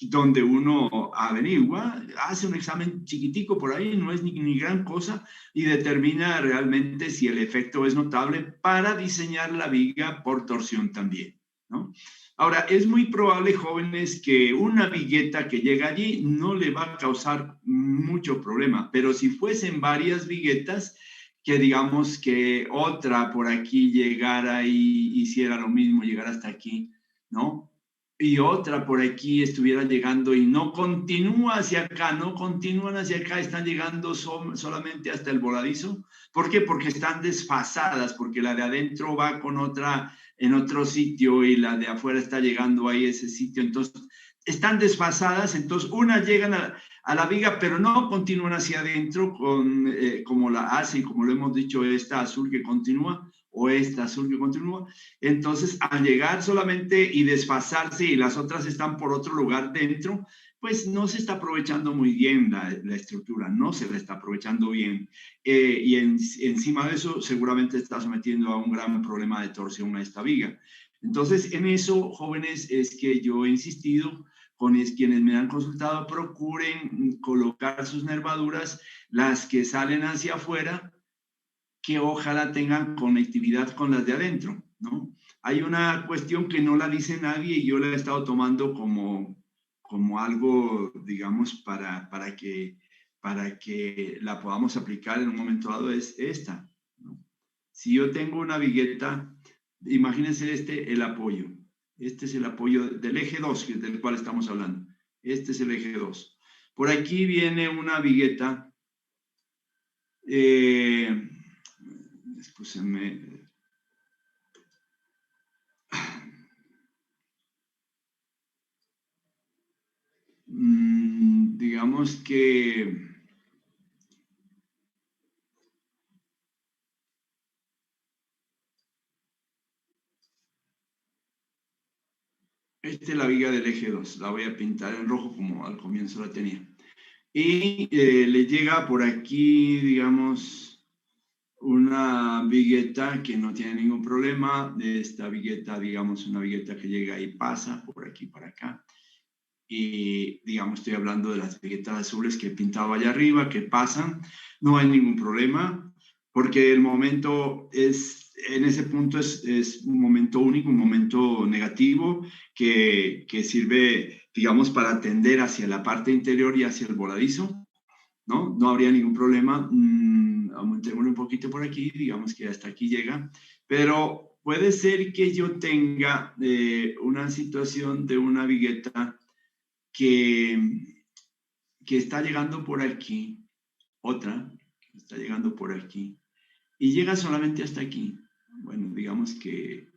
donde uno averigua, hace un examen chiquitico por ahí, no es ni gran cosa, y determina realmente si el efecto es notable para diseñar la viga por torsión también, ¿no? Ahora, es muy probable, jóvenes, que una vigueta que llega allí no le va a causar mucho problema, pero si fuesen varias viguetas, que digamos que otra por aquí llegara y hiciera lo mismo, llegara hasta aquí, ¿no? Y otra por aquí estuviera llegando y no continúa hacia acá, no continúan hacia acá, están llegando solamente hasta el voladizo. ¿Por qué? Porque están desfasadas, porque la de adentro va con otra en otro sitio y la de afuera está llegando ahí a ese sitio. Entonces, están desfasadas, entonces unas llegan a la viga, pero no continúan hacia adentro como la hacen, como lo hemos dicho, esta azul que continúa o esta azul que continúa. Entonces, al llegar solamente y desfasarse y las otras están por otro lugar dentro, pues no se está aprovechando muy bien la estructura, no se la está aprovechando bien. Y encima de eso seguramente está sometiendo a un gran problema de torsión a esta viga. Entonces, en eso, jóvenes, es que yo he insistido con quienes me han consultado, procuren colocar sus nervaduras, las que salen hacia afuera, que ojalá tengan conectividad con las de adentro, ¿no? Hay una cuestión que no la dice nadie y yo la he estado tomando como algo, digamos, para que la podamos aplicar en un momento dado, es esta, ¿no? Si yo tengo una vigueta, imagínense el apoyo. Este es el apoyo del eje 2, del cual estamos hablando. Este es el eje 2. Por aquí viene una vigueta. Después se me... digamos que esta es la viga del eje 2, la voy a pintar en rojo como al comienzo la tenía. Y le llega por aquí, digamos, una vigueta que no tiene ningún problema. Esta vigueta, digamos, una vigueta que llega y pasa por aquí para acá. Y, digamos, estoy hablando de las viguetas azules que he pintado allá arriba, que pasan. No hay ningún problema, porque el momento en ese punto es un momento único, un momento negativo que sirve, digamos, para atender hacia la parte interior y hacia el voladizo, ¿no? No habría ningún problema. Aumentémoslo un poquito por aquí, digamos que hasta aquí llega, pero puede ser que yo tenga una situación de una vigueta que, que está llegando por aquí, otra que está llegando por aquí, y llega solamente hasta aquí. Bueno, digamos que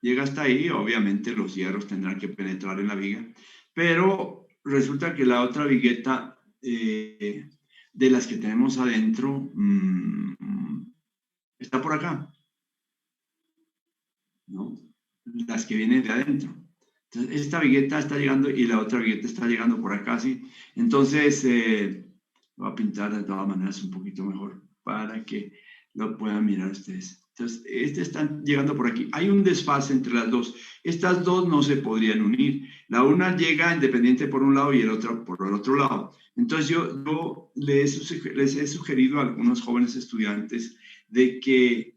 llega hasta ahí, obviamente los hierros tendrán que penetrar en la viga, pero resulta que la otra vigueta de las que tenemos adentro está por acá, ¿no? Las que vienen de adentro. Entonces, esta vigueta está llegando y la otra vigueta está llegando por acá, ¿sí? Entonces, voy a pintar de todas maneras un poquito mejor para que lo puedan mirar ustedes. Entonces, están llegando por aquí. Hay un desfase entre las dos. Estas dos no se podrían unir. La una llega independiente por un lado y el otro por el otro lado. Entonces, yo les he sugerido a algunos jóvenes estudiantes de que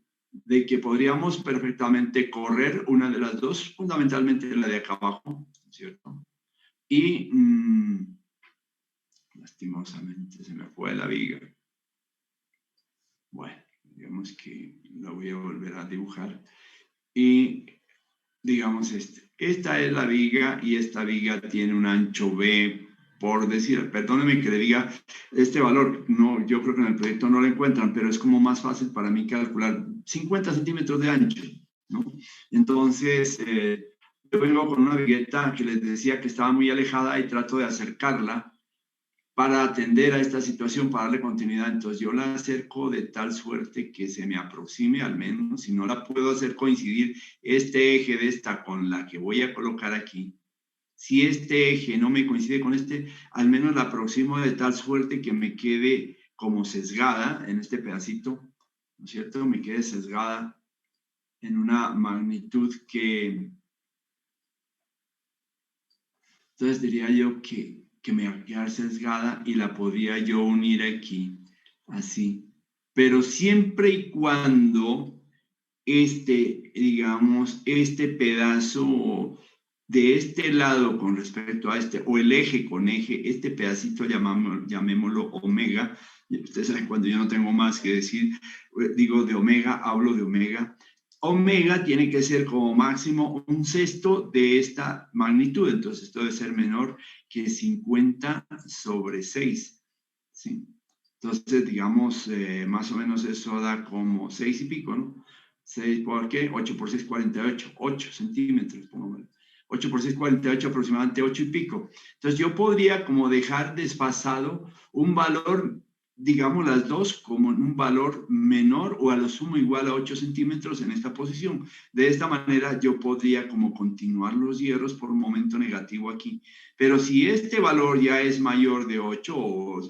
podríamos perfectamente correr una de las dos, fundamentalmente la de acá abajo, ¿cierto? Y lastimosamente se me fue la viga. Bueno, digamos que la voy a volver a dibujar. Y digamos esta es la viga y esta viga tiene un ancho B, por decir, perdónenme que le diga este valor, no, yo creo que en el proyecto no lo encuentran, pero es como más fácil para mí calcular 50 centímetros de ancho, ¿no? Entonces, yo vengo con una vigueta que les decía que estaba muy alejada y trato de acercarla para atender a esta situación, para darle continuidad. Entonces yo la acerco de tal suerte que se me aproxime al menos, si no la puedo hacer coincidir este eje de esta con la que voy a colocar aquí. Si este eje no me coincide con este, al menos la aproximo de tal suerte que me quede como sesgada en este pedacito, ¿no es cierto? Me quede sesgada en una magnitud que... Entonces diría yo que me va a quedar sesgada y la podría yo unir aquí, así. Pero siempre y cuando digamos, este pedazo de este lado con respecto a este, o el eje con eje, este pedacito llamémoslo omega. Ustedes saben, cuando yo no tengo más que decir, digo de omega, hablo de omega. Omega tiene que ser como máximo un sexto de esta magnitud, entonces esto debe ser menor que 50/6, ¿sí? Entonces, digamos, más o menos eso da como 6 y pico, ¿no? 6 por qué, 8 por 6, 48, 8 centímetros, pongámoslo. 8 por 6, 48, aproximadamente 8 y pico. Entonces yo podría como dejar desfasado un valor, digamos las dos, como un valor menor o a lo sumo igual a 8 centímetros en esta posición. De esta manera yo podría como continuar los hierros por un momento negativo aquí. Pero si este valor ya es mayor de 8 o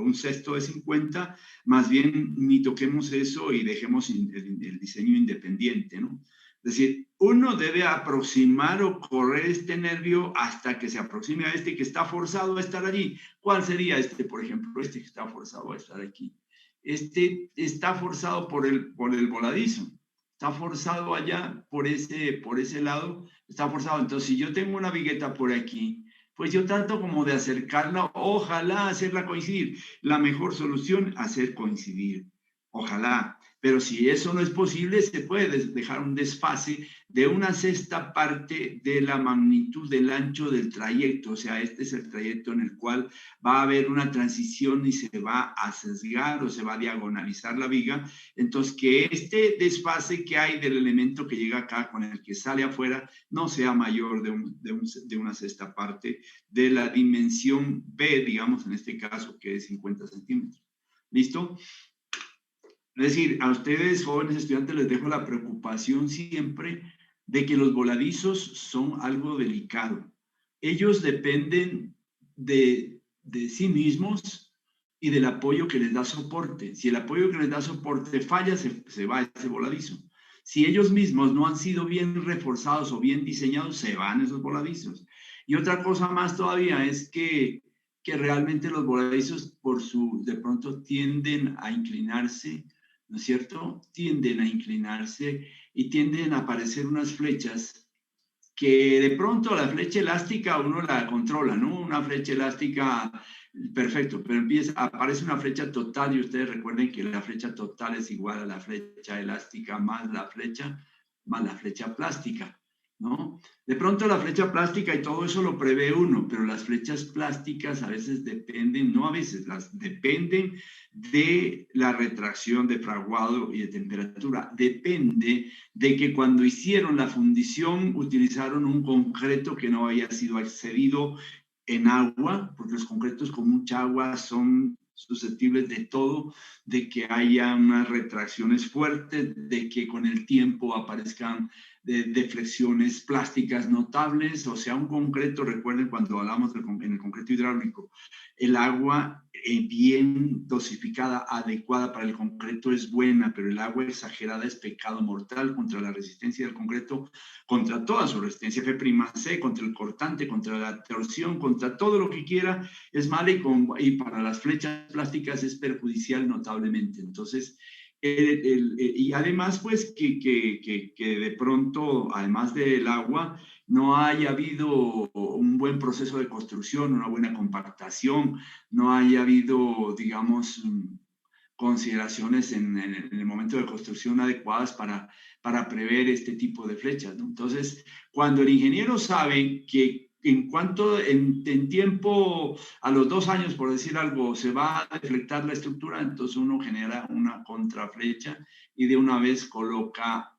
un sexto de 50, más bien ni toquemos eso y dejemos el diseño independiente, ¿no? Es decir, uno debe aproximar o correr este nervio hasta que se aproxime a este que está forzado a estar allí. ¿Cuál sería este, por ejemplo? Este que está forzado a estar aquí. Este está forzado por el voladizo. Está forzado allá por ese lado. Está forzado. Entonces, si yo tengo una vigueta por aquí, pues yo trato como de acercarla, ojalá hacerla coincidir. La mejor solución, hacer coincidir. Ojalá. Pero si eso no es posible, se puede dejar un desfase de una sexta parte de la magnitud del ancho del trayecto. O sea, este es el trayecto en el cual va a haber una transición y se va a sesgar o se va a diagonalizar la viga. Entonces, que este desfase que hay del elemento que llega acá con el que sale afuera no sea mayor de una sexta parte de la dimensión B, digamos, en este caso, que es 50 centímetros. ¿Listo? Es decir, a ustedes, jóvenes estudiantes, les dejo la preocupación siempre de que los voladizos son algo delicado. Ellos dependen de sí mismos y del apoyo que les da soporte. Si el apoyo que les da soporte falla, se va ese voladizo. Si ellos mismos no han sido bien reforzados o bien diseñados, se van esos voladizos. Y otra cosa más todavía es que realmente los voladizos de pronto tienden a inclinarse, ¿no es cierto? Tienden a inclinarse y tienden a aparecer unas flechas que de pronto la flecha elástica uno la controla, ¿no? Una flecha elástica, perfecto, pero aparece una flecha total y ustedes recuerden que la flecha total es igual a la flecha elástica más la flecha plástica, ¿no? De pronto la flecha plástica y todo eso lo prevé uno, pero las flechas plásticas a veces dependen, no a veces, dependen de la retracción de fraguado y de temperatura. Depende de que cuando hicieron la fundición utilizaron un concreto que no había sido excedido en agua, porque los concretos con mucha agua son susceptibles de todo, de que haya unas retracciones fuertes, de que con el tiempo aparezcan deflexiones plásticas notables. O sea, un concreto, recuerden cuando hablamos en el concreto hidráulico, el agua bien dosificada, adecuada para el concreto es buena, pero el agua exagerada es pecado mortal contra la resistencia del concreto, contra toda su resistencia F', contra el cortante, contra la torsión, contra todo lo que quiera, es mala y para las flechas plásticas es perjudicial notablemente. Entonces, y además, pues, que de pronto, además del agua, no haya habido un buen proceso de construcción, una buena compactación, no haya habido, digamos, consideraciones en el momento de construcción adecuadas para prever este tipo de flechas, ¿no? Entonces, cuando el ingeniero sabe que en tiempo, a los 2 años, por decir algo, se va a deflectar la estructura, entonces uno genera una contraflecha y de una vez coloca,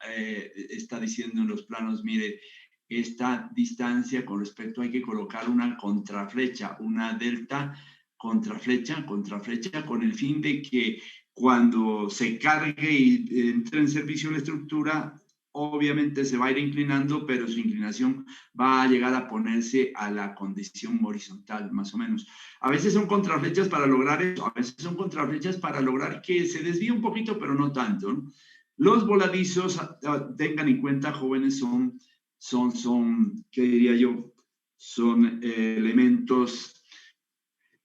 está diciendo en los planos, mire, esta distancia con respecto hay que colocar una contraflecha, una delta contraflecha, con el fin de que cuando se cargue y entre en servicio la estructura, obviamente se va a ir inclinando, pero su inclinación va a llegar a ponerse a la condición horizontal, más o menos. A veces son contraflechas para lograr eso, a veces son contraflechas para lograr que se desvíe un poquito, pero no tanto, ¿no? Los voladizos, tengan en cuenta, jóvenes, ¿qué diría yo? Son elementos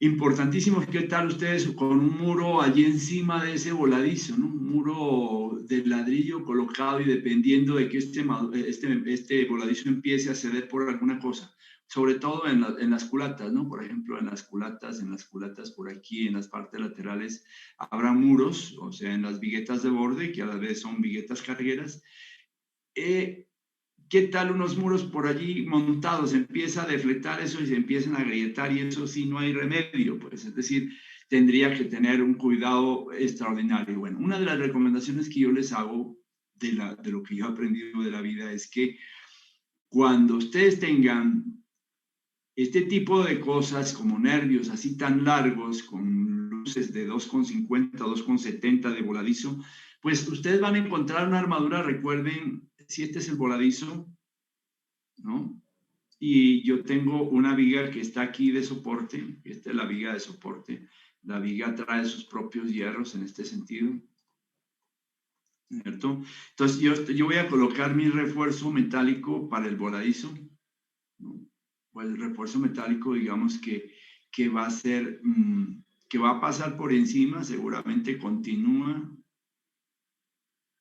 Importantísimo, ¿qué tal ustedes con un muro allí encima de ese voladizo, ¿no? Un muro de ladrillo colocado y dependiendo de que este voladizo empiece a ceder por alguna cosa, sobre todo en las culatas, ¿no? Por ejemplo, en las culatas por aquí, en las partes laterales, habrá muros, o sea, en las viguetas de borde, que a la vez son viguetas cargueras. ¿Qué tal unos muros por allí montados? Empieza a defletar eso y se empiezan a agrietar y eso sí no hay remedio, pues es decir, tendría que tener un cuidado extraordinario. Bueno, una de las recomendaciones que yo les hago de lo que yo he aprendido de la vida es que cuando ustedes tengan este tipo de cosas como nervios así tan largos, con luces de 2,50, 2,70 de voladizo, pues ustedes van a encontrar una armadura, recuerden, si este es el voladizo, ¿no? Y yo tengo una viga que está aquí de soporte, esta es la viga de soporte, la viga trae sus propios hierros en este sentido, ¿cierto? Entonces yo voy a colocar mi refuerzo metálico para el voladizo, ¿no? Pues el refuerzo metálico, digamos que va a ser, que va a pasar por encima, seguramente continúa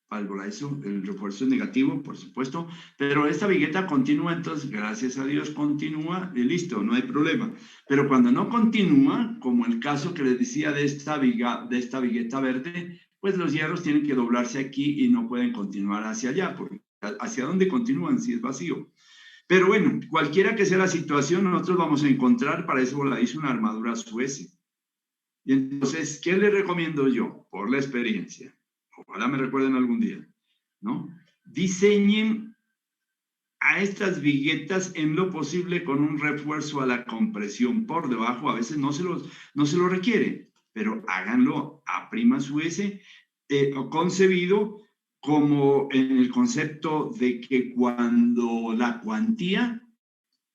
al voladizo, el refuerzo es negativo, por supuesto, pero esta vigueta continúa, entonces, gracias a Dios, continúa y listo, no hay problema. Pero cuando no continúa, como el caso que les decía de esta vigueta verde, pues los hierros tienen que doblarse aquí y no pueden continuar hacia allá, porque hacia dónde continúan si es vacío. Pero bueno, cualquiera que sea la situación, nosotros vamos a encontrar para ese voladizo una armadura Suez. Y entonces, ¿qué les recomiendo yo? Por la experiencia. Ojalá me recuerden algún día, ¿no? Diseñen a estas viguetas en lo posible con un refuerzo a la compresión por debajo. A veces no se lo requiere, pero háganlo a prima suese, concebido como en el concepto de que cuando la cuantía,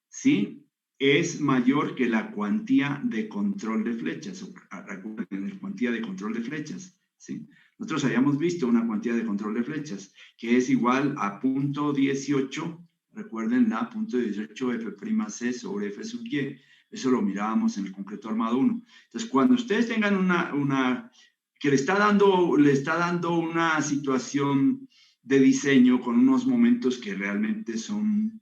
¿sí?, es mayor que la cuantía de control de flechas. Recuerden, la cuantía de control de flechas, ¿sí? Nosotros habíamos visto una cuantía de control de flechas que es igual a punto 18, recuerden la punto 18 F'C sobre F sub Y. Eso lo mirábamos en el concreto armado 1. Entonces, cuando ustedes tengan una que le está dando una situación de diseño con unos momentos que realmente son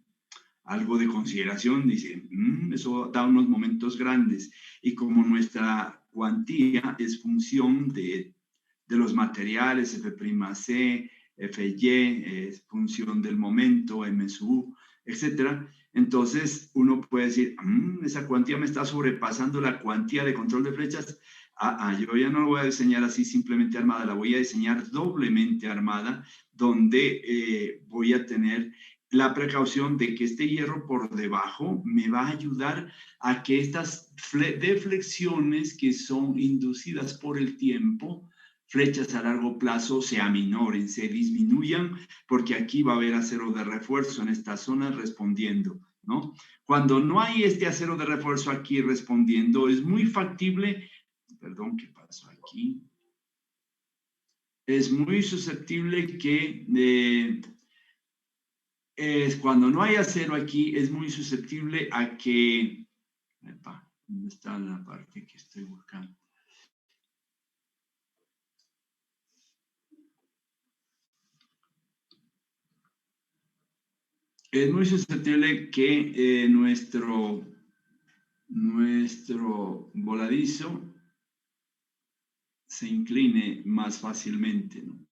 algo de consideración, dice, eso da unos momentos grandes. Y como nuestra cuantía es función de los materiales, F'C, Fy, es función del momento, MSU, etcétera, entonces uno puede decir, esa cuantía me está sobrepasando la cuantía de control de flechas. Yo ya no lo voy a diseñar así simplemente armada, la voy a diseñar doblemente armada, donde voy a tener la precaución de que este hierro por debajo me va a ayudar a que estas deflexiones que son inducidas por el tiempo, flechas a largo plazo, se aminoren, se disminuyan, porque aquí va a haber acero de refuerzo en esta zona respondiendo, ¿no? Cuando no hay este acero de refuerzo aquí respondiendo, es muy factible, perdón, ¿qué pasó aquí? Es muy susceptible que cuando no hay acero aquí, es muy susceptible a que, ¿dónde está la parte que estoy buscando? Es muy susceptible que nuestro voladizo se incline más fácilmente, ¿no?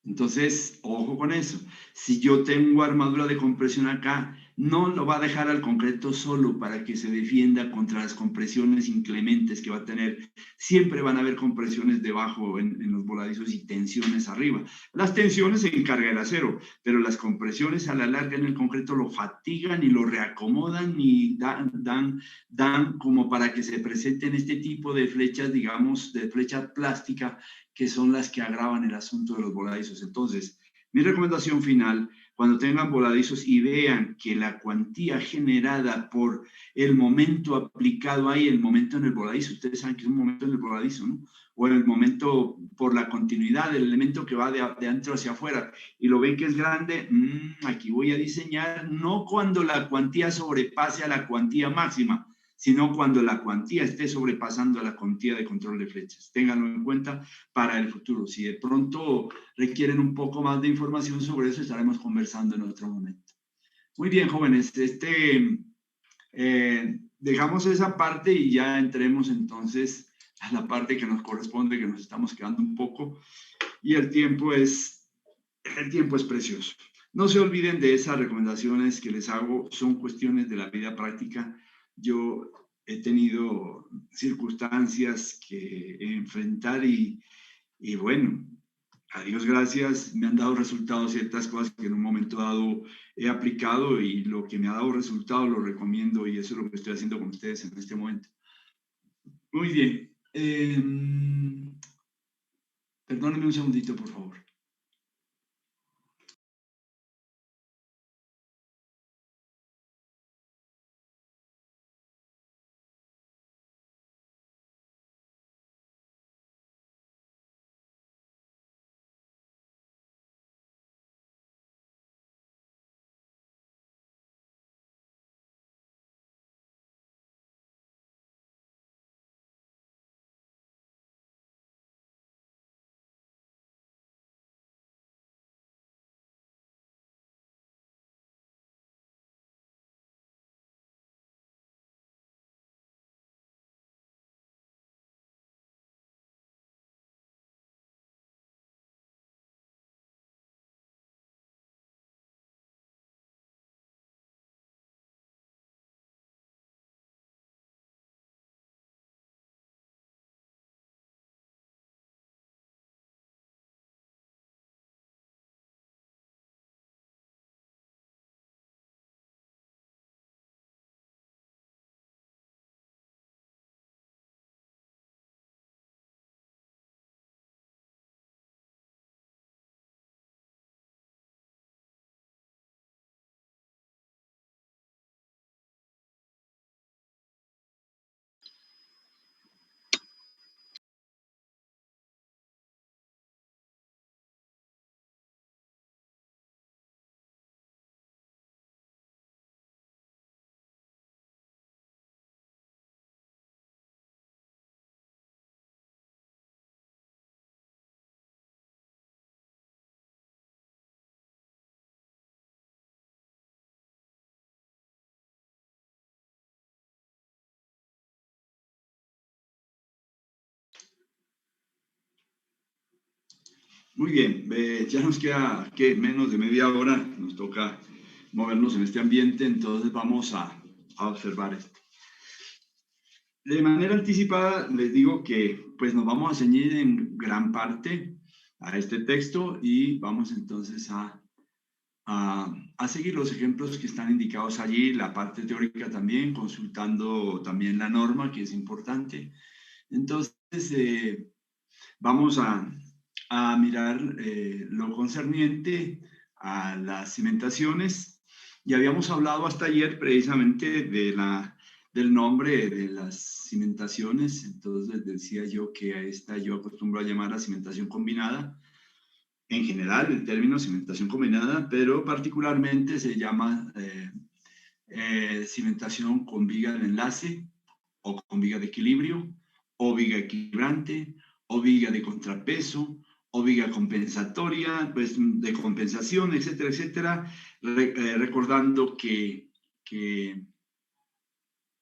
Entonces, ojo con eso. Si yo tengo armadura de compresión acá, no lo va a dejar al concreto solo para que se defienda contra las compresiones inclementes que va a tener. Siempre van a haber compresiones debajo en los voladizos y tensiones arriba. Las tensiones se encarga el acero, pero las compresiones a la larga en el concreto lo fatigan y lo reacomodan y dan como para que se presenten este tipo de flechas, digamos, de flecha plástica, que son las que agravan el asunto de los voladizos. Entonces, mi recomendación final, cuando tengan voladizos y vean que la cuantía generada por el momento aplicado ahí, el momento en el voladizo, ustedes saben que es un momento en el voladizo, ¿no? O el momento por la continuidad del elemento que va de adentro hacia afuera, y lo ven que es grande, aquí voy a diseñar, no cuando la cuantía sobrepase a la cuantía máxima, sino cuando la cuantía esté sobrepasando a la cuantía de control de flechas. Ténganlo en cuenta para el futuro. Si de pronto requieren un poco más de información sobre eso, estaremos conversando en otro momento. Muy bien, jóvenes, dejamos esa parte y ya entremos entonces a la parte que nos corresponde, que nos estamos quedando un poco, y el tiempo es precioso. No se olviden de esas recomendaciones que les hago, son cuestiones de la vida práctica. Yo he tenido circunstancias que enfrentar y bueno, a Dios gracias, me han dado resultados ciertas cosas que en un momento dado he aplicado y lo que me ha dado resultados lo recomiendo y eso es lo que estoy haciendo con ustedes en este momento. Muy bien. Perdónenme un segundito, por favor. Muy bien, ya nos queda menos de media hora, nos toca movernos en este ambiente, entonces vamos a observar esto. De manera anticipada les digo que pues nos vamos a ceñir en gran parte a este texto y vamos entonces a seguir los ejemplos que están indicados allí, la parte teórica también, consultando también la norma, que es importante. Entonces, vamos a mirar lo concerniente a las cimentaciones. Y habíamos hablado hasta ayer precisamente del nombre de las cimentaciones. Entonces decía yo que a esta yo acostumbro a llamar a cimentación combinada. En general, el término cimentación combinada, pero particularmente se llama cimentación con viga de enlace o con viga de equilibrio, o viga equilibrante, o viga de contrapeso, o viga compensatoria, pues de compensación, etcétera, etcétera, recordando que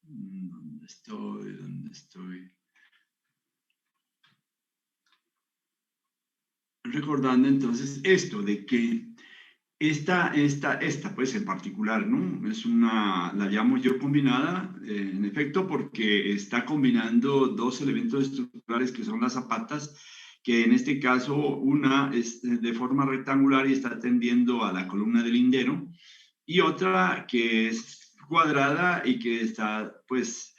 ¿dónde estoy? ¿Dónde estoy? Recordando entonces esto de que esta pues en particular, ¿no? Es la llamo yo combinada, en efecto, porque está combinando dos elementos estructurales que son las zapatas, que en este caso una es de forma rectangular y está tendiendo a la columna del lindero, y otra que es cuadrada y que está, pues,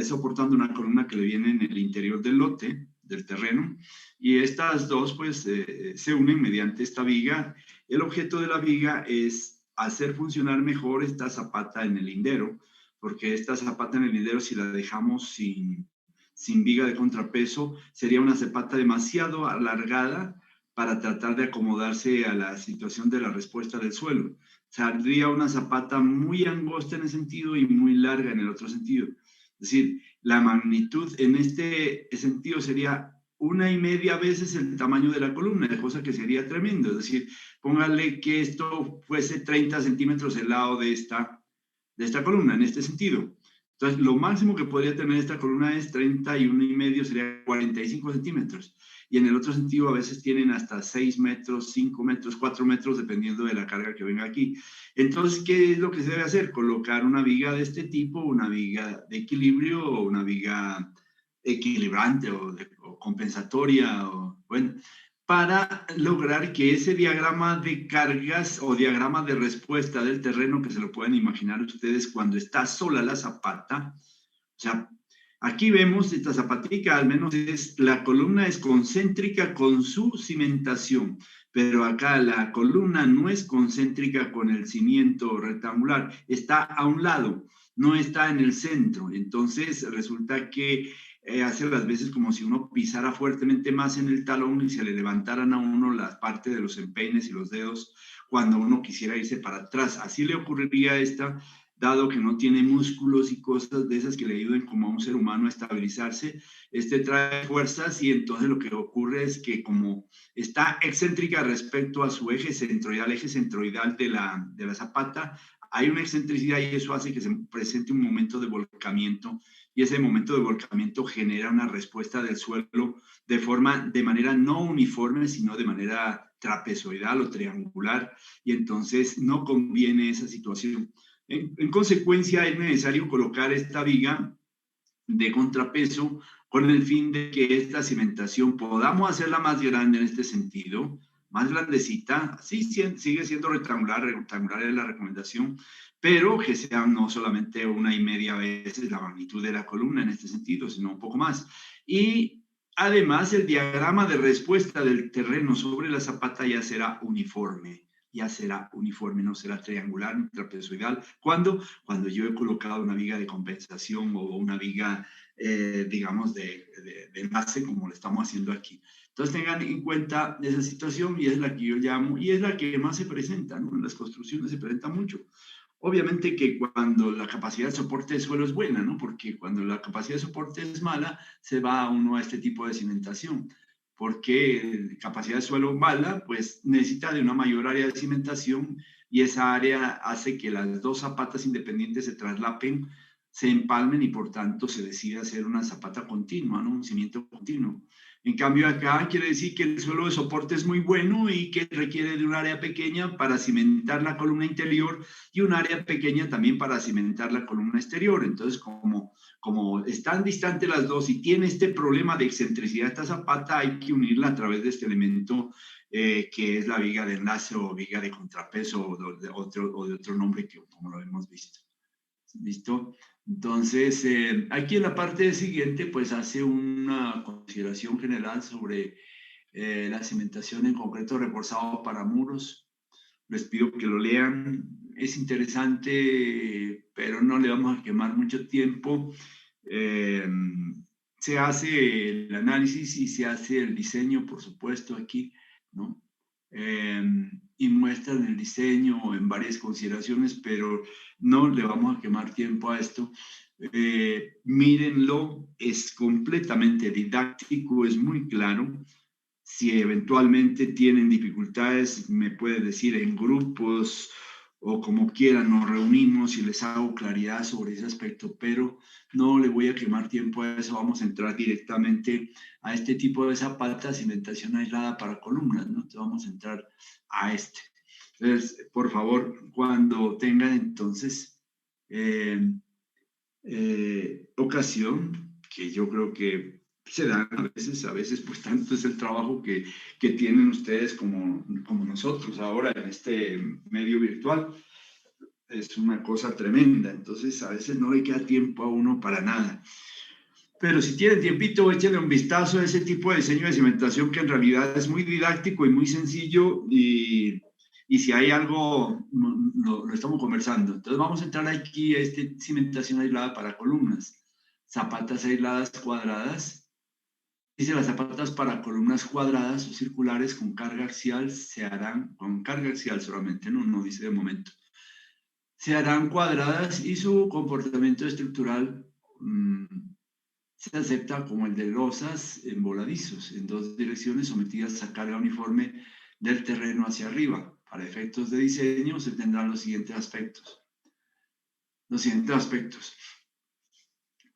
soportando una columna que le viene en el interior del lote, del terreno, y estas dos, pues, se unen mediante esta viga. El objeto de la viga es hacer funcionar mejor esta zapata en el lindero, porque esta zapata en el lindero, si la dejamos sin viga de contrapeso, sería una zapata demasiado alargada para tratar de acomodarse a la situación de la respuesta del suelo. Saldría una zapata muy angosta en el sentido y muy larga en el otro sentido. Es decir, la magnitud en este sentido sería 1,5 veces el tamaño de la columna, cosa que sería tremendo. Es decir, póngale que esto fuese 30 centímetros el lado de esta columna, en este sentido. Entonces, lo máximo que podría tener esta columna es 31,5, sería 45 centímetros. Y en el otro sentido, a veces tienen hasta 6 metros, 5 metros, 4 metros, dependiendo de la carga que venga aquí. Entonces, ¿qué es lo que se debe hacer? Colocar una viga de este tipo, una viga de equilibrio o una viga equilibrante o compensatoria, o, bueno, para lograr que ese diagrama de cargas o diagrama de respuesta del terreno, que se lo pueden imaginar ustedes cuando está sola la zapata, o sea, aquí vemos esta zapatica, al menos la columna es concéntrica con su cimentación, pero acá la columna no es concéntrica con el cimiento rectangular, está a un lado, no está en el centro. Entonces resulta que hace las veces como si uno pisara fuertemente más en el talón y se le levantaran a uno la parte de los empeines y los dedos cuando uno quisiera irse para atrás. Así le ocurriría a esta, dado que no tiene músculos y cosas de esas que le ayuden como a un ser humano a estabilizarse. Este trae fuerzas y entonces lo que ocurre es que como está excéntrica respecto a su eje centroidal, eje centroidal de la zapata, hay una excentricidad y eso hace que se presente un momento de volcamiento, y ese momento de volcamiento genera una respuesta del suelo de manera no uniforme, sino de manera trapezoidal o triangular, y entonces no conviene esa situación. En consecuencia, es necesario colocar esta viga de contrapeso con el fin de que esta cimentación podamos hacerla más grande en este sentido, más grandecita, sí sigue siendo rectangular es la recomendación, pero que sea no solamente 1,5 veces la magnitud de la columna en este sentido, sino un poco más. Y además el diagrama de respuesta del terreno sobre la zapata ya será uniforme, no será triangular ni trapezoidal. Cuando yo he colocado una viga de compensación o una viga, digamos, de enlace, como lo estamos haciendo aquí. Entonces tengan en cuenta esa situación, y es la que yo llamo, y es la que más se presenta, ¿no? En las construcciones se presenta mucho. Obviamente que cuando la capacidad de soporte de suelo es buena, ¿no? Porque cuando la capacidad de soporte es mala, se va uno a este tipo de cimentación. Porque capacidad de suelo mala, pues necesita de una mayor área de cimentación, y esa área hace que las dos zapatas independientes se traslapen, se empalmen y por tanto se decide hacer una zapata continua, ¿no? Un cimiento continuo. En cambio acá quiere decir que el suelo de soporte es muy bueno y que requiere de un área pequeña para cimentar la columna interior y un área pequeña también para cimentar la columna exterior. Entonces, como están distantes las dos y tiene este problema de excentricidad esta zapata, hay que unirla a través de este elemento que es la viga de enlace o viga de contrapeso o de otro nombre que como lo hemos visto. ¿Listo? Entonces, aquí en la parte siguiente, pues hace una consideración general sobre la cimentación en concreto reforzado para muros. Les pido que lo lean. Es interesante, pero no le vamos a quemar mucho tiempo. Eh, Se hace el análisis y se hace el diseño, por supuesto, aquí, ¿no? Y muestran el diseño en varias consideraciones, pero no le vamos a quemar tiempo a esto. Mírenlo, es completamente didáctico, es muy claro. Si eventualmente tienen dificultades, me puede decir en grupos o como quieran, nos reunimos y les hago claridad sobre ese aspecto, pero no le voy a quemar tiempo a eso. Vamos a entrar directamente a este tipo de zapata, cimentación aislada para columnas, ¿no? Entonces vamos a entrar a este. Entonces, por favor, cuando tengan entonces ocasión, que yo creo que se dan a veces pues tanto es el trabajo que tienen ustedes como nosotros ahora en este medio virtual, es una cosa tremenda, entonces a veces no le queda tiempo a uno para nada. Pero si tienen tiempito, échenle un vistazo a ese tipo de diseño de cimentación que en realidad es muy didáctico y muy sencillo, y si hay algo, lo estamos conversando. Entonces vamos a entrar aquí a esta cimentación aislada para columnas. Zapatas aisladas cuadradas. Dice, las zapatas para columnas cuadradas o circulares con carga axial se harán, con carga axial solamente, no dice de momento. Se harán cuadradas y su comportamiento estructural se acepta como el de losas en voladizos, en dos direcciones sometidas a carga uniforme del terreno hacia arriba. Para efectos de diseño se tendrán los siguientes aspectos.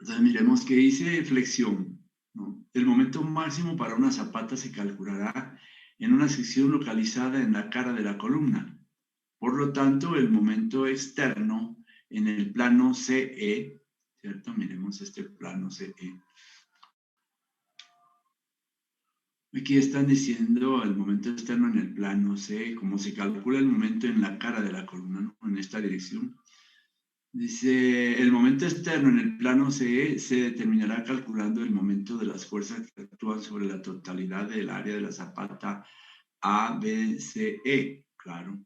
Entonces miremos que dice flexión, ¿no? El momento máximo para una zapata se calculará en una sección localizada en la cara de la columna. Por lo tanto, el momento externo en el plano CE, ¿cierto? Miremos este plano CE. Aquí están diciendo el momento externo en el plano CE, como se calcula el momento en la cara de la columna, ¿no? En esta dirección. Dice, el momento externo en el plano CE se determinará calculando el momento de las fuerzas que actúan sobre la totalidad del área de la zapata ABCE. Claro,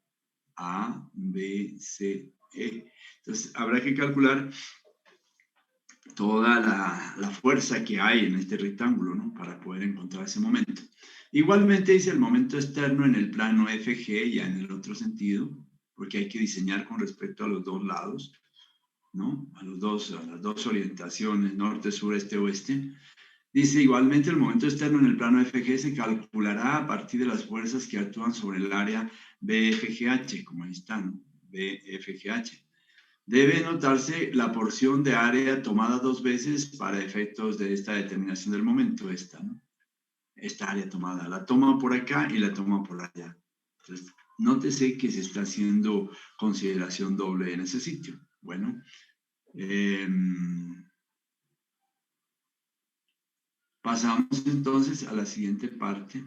ABCE. Entonces, habrá que calcular toda la fuerza que hay en este rectángulo, ¿no? Para poder encontrar ese momento. Igualmente dice el momento externo en el plano FG, ya en el otro sentido, porque hay que diseñar con respecto a los dos lados, ¿no? A las dos orientaciones, norte, sur, este, oeste. Dice, igualmente el momento externo en el plano FG se calculará a partir de las fuerzas que actúan sobre el área BFGH, como ahí está, ¿no? BFGH. Debe notarse la porción de área tomada dos veces para efectos de esta determinación del momento, esta, ¿no? Esta área tomada, la toma por acá y la toma por allá. Entonces, nótese que se está haciendo consideración doble en ese sitio. Bueno, pasamos entonces a la siguiente parte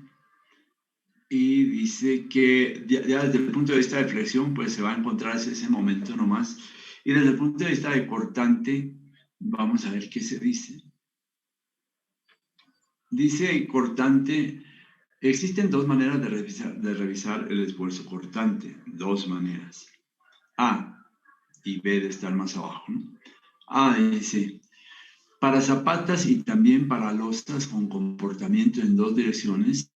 y dice que ya desde el punto de vista de flexión pues se va a encontrar ese momento nomás, y desde el punto de vista de cortante vamos a ver qué se dice. Dice cortante, existen dos maneras de revisar el esfuerzo cortante, dos maneras, A y B de estar más abajo, ¿no? A dice, para zapatas y también para losas con comportamiento en dos direcciones,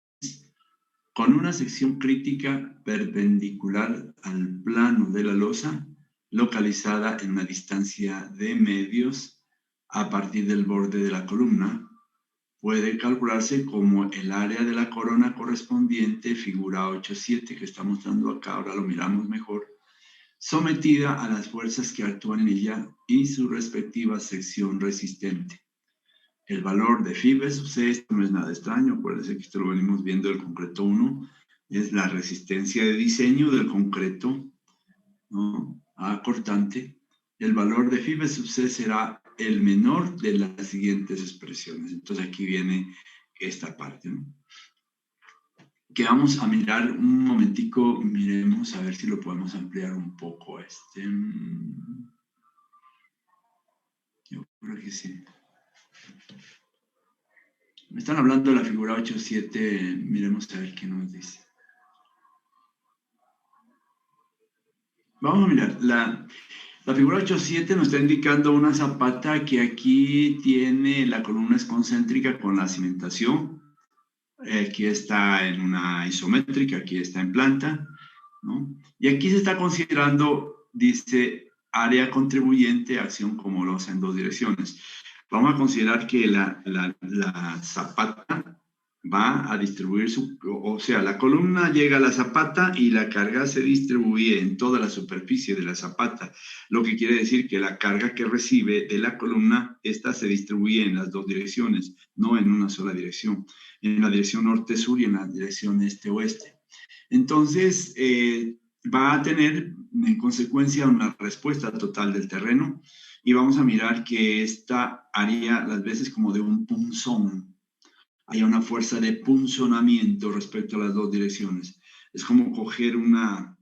con una sección crítica perpendicular al plano de la losa, localizada en una distancia de medios a partir del borde de la columna, puede calcularse como el área de la corona correspondiente, figura 8.7 que está mostrando acá, ahora lo miramos mejor, sometida a las fuerzas que actúan en ella y su respectiva sección resistente. El valor de phi sub c, esto no es nada extraño, acuérdense que esto lo venimos viendo del concreto 1, es la resistencia de diseño del concreto, ¿no? A cortante. El valor de phi sub c será el menor de las siguientes expresiones. Entonces aquí viene esta parte, ¿no? Que vamos a mirar un momentico, miremos a ver si lo podemos ampliar un poco. Yo creo que sí. Me están hablando de la figura 8.7, miremos a ver qué nos dice. Vamos a mirar, la figura 8.7 nos está indicando una zapata que aquí tiene la columna es concéntrica con la cimentación. Aquí está en una isométrica, aquí está en planta, ¿no? Y aquí se está considerando, dice, área contribuyente, acción como losa en dos direcciones. Vamos a considerar que la zapata va a distribuir o sea, la columna llega a la zapata y la carga se distribuye en toda la superficie de la zapata, lo que quiere decir que la carga que recibe de la columna, esta se distribuye en las dos direcciones, no en una sola dirección, en la dirección norte-sur y en la dirección este-oeste. Entonces, va a tener en consecuencia una respuesta total del terreno y vamos a mirar que esta haría las veces como de un punzón. Hay una fuerza de punzonamiento respecto a las dos direcciones. Es como coger una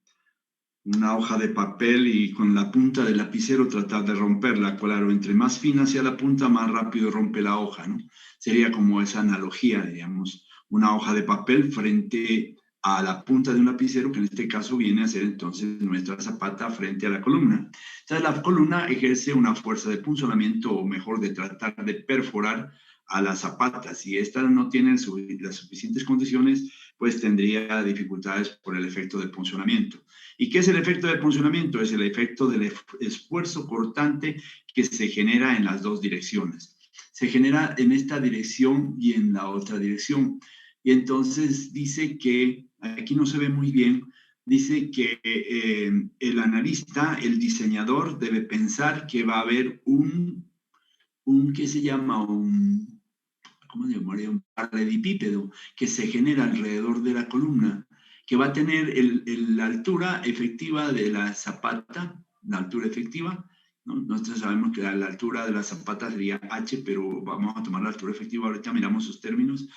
hoja de papel y con la punta del lapicero tratar de romperla. Claro, entre más fina hacia la punta, más rápido rompe la hoja, ¿no? Sería como esa analogía, digamos, una hoja de papel frente a la punta de un lapicero, que en este caso viene a ser entonces nuestra zapata frente a la columna. Entonces la columna ejerce una fuerza de punzonamiento, o mejor, de tratar de perforar a la zapata. Si esta no tiene las suficientes condiciones, pues tendría dificultades por el efecto de puncionamiento. ¿Y qué es el efecto de puncionamiento? Es el efecto del esfuerzo cortante que se genera en las dos direcciones. Se genera en esta dirección y en la otra dirección. Y entonces dice que, aquí no se ve muy bien, dice que el analista, el diseñador, debe pensar que va a haber ¿qué se llama? ¿Cómo se llamaría? Un paralelepípedo que se genera alrededor de la columna, que va a tener la altura efectiva de la zapata, la altura efectiva, ¿no? Nosotros sabemos que la altura de la zapata sería h, pero vamos a tomar la altura efectiva, ahorita miramos sus términos,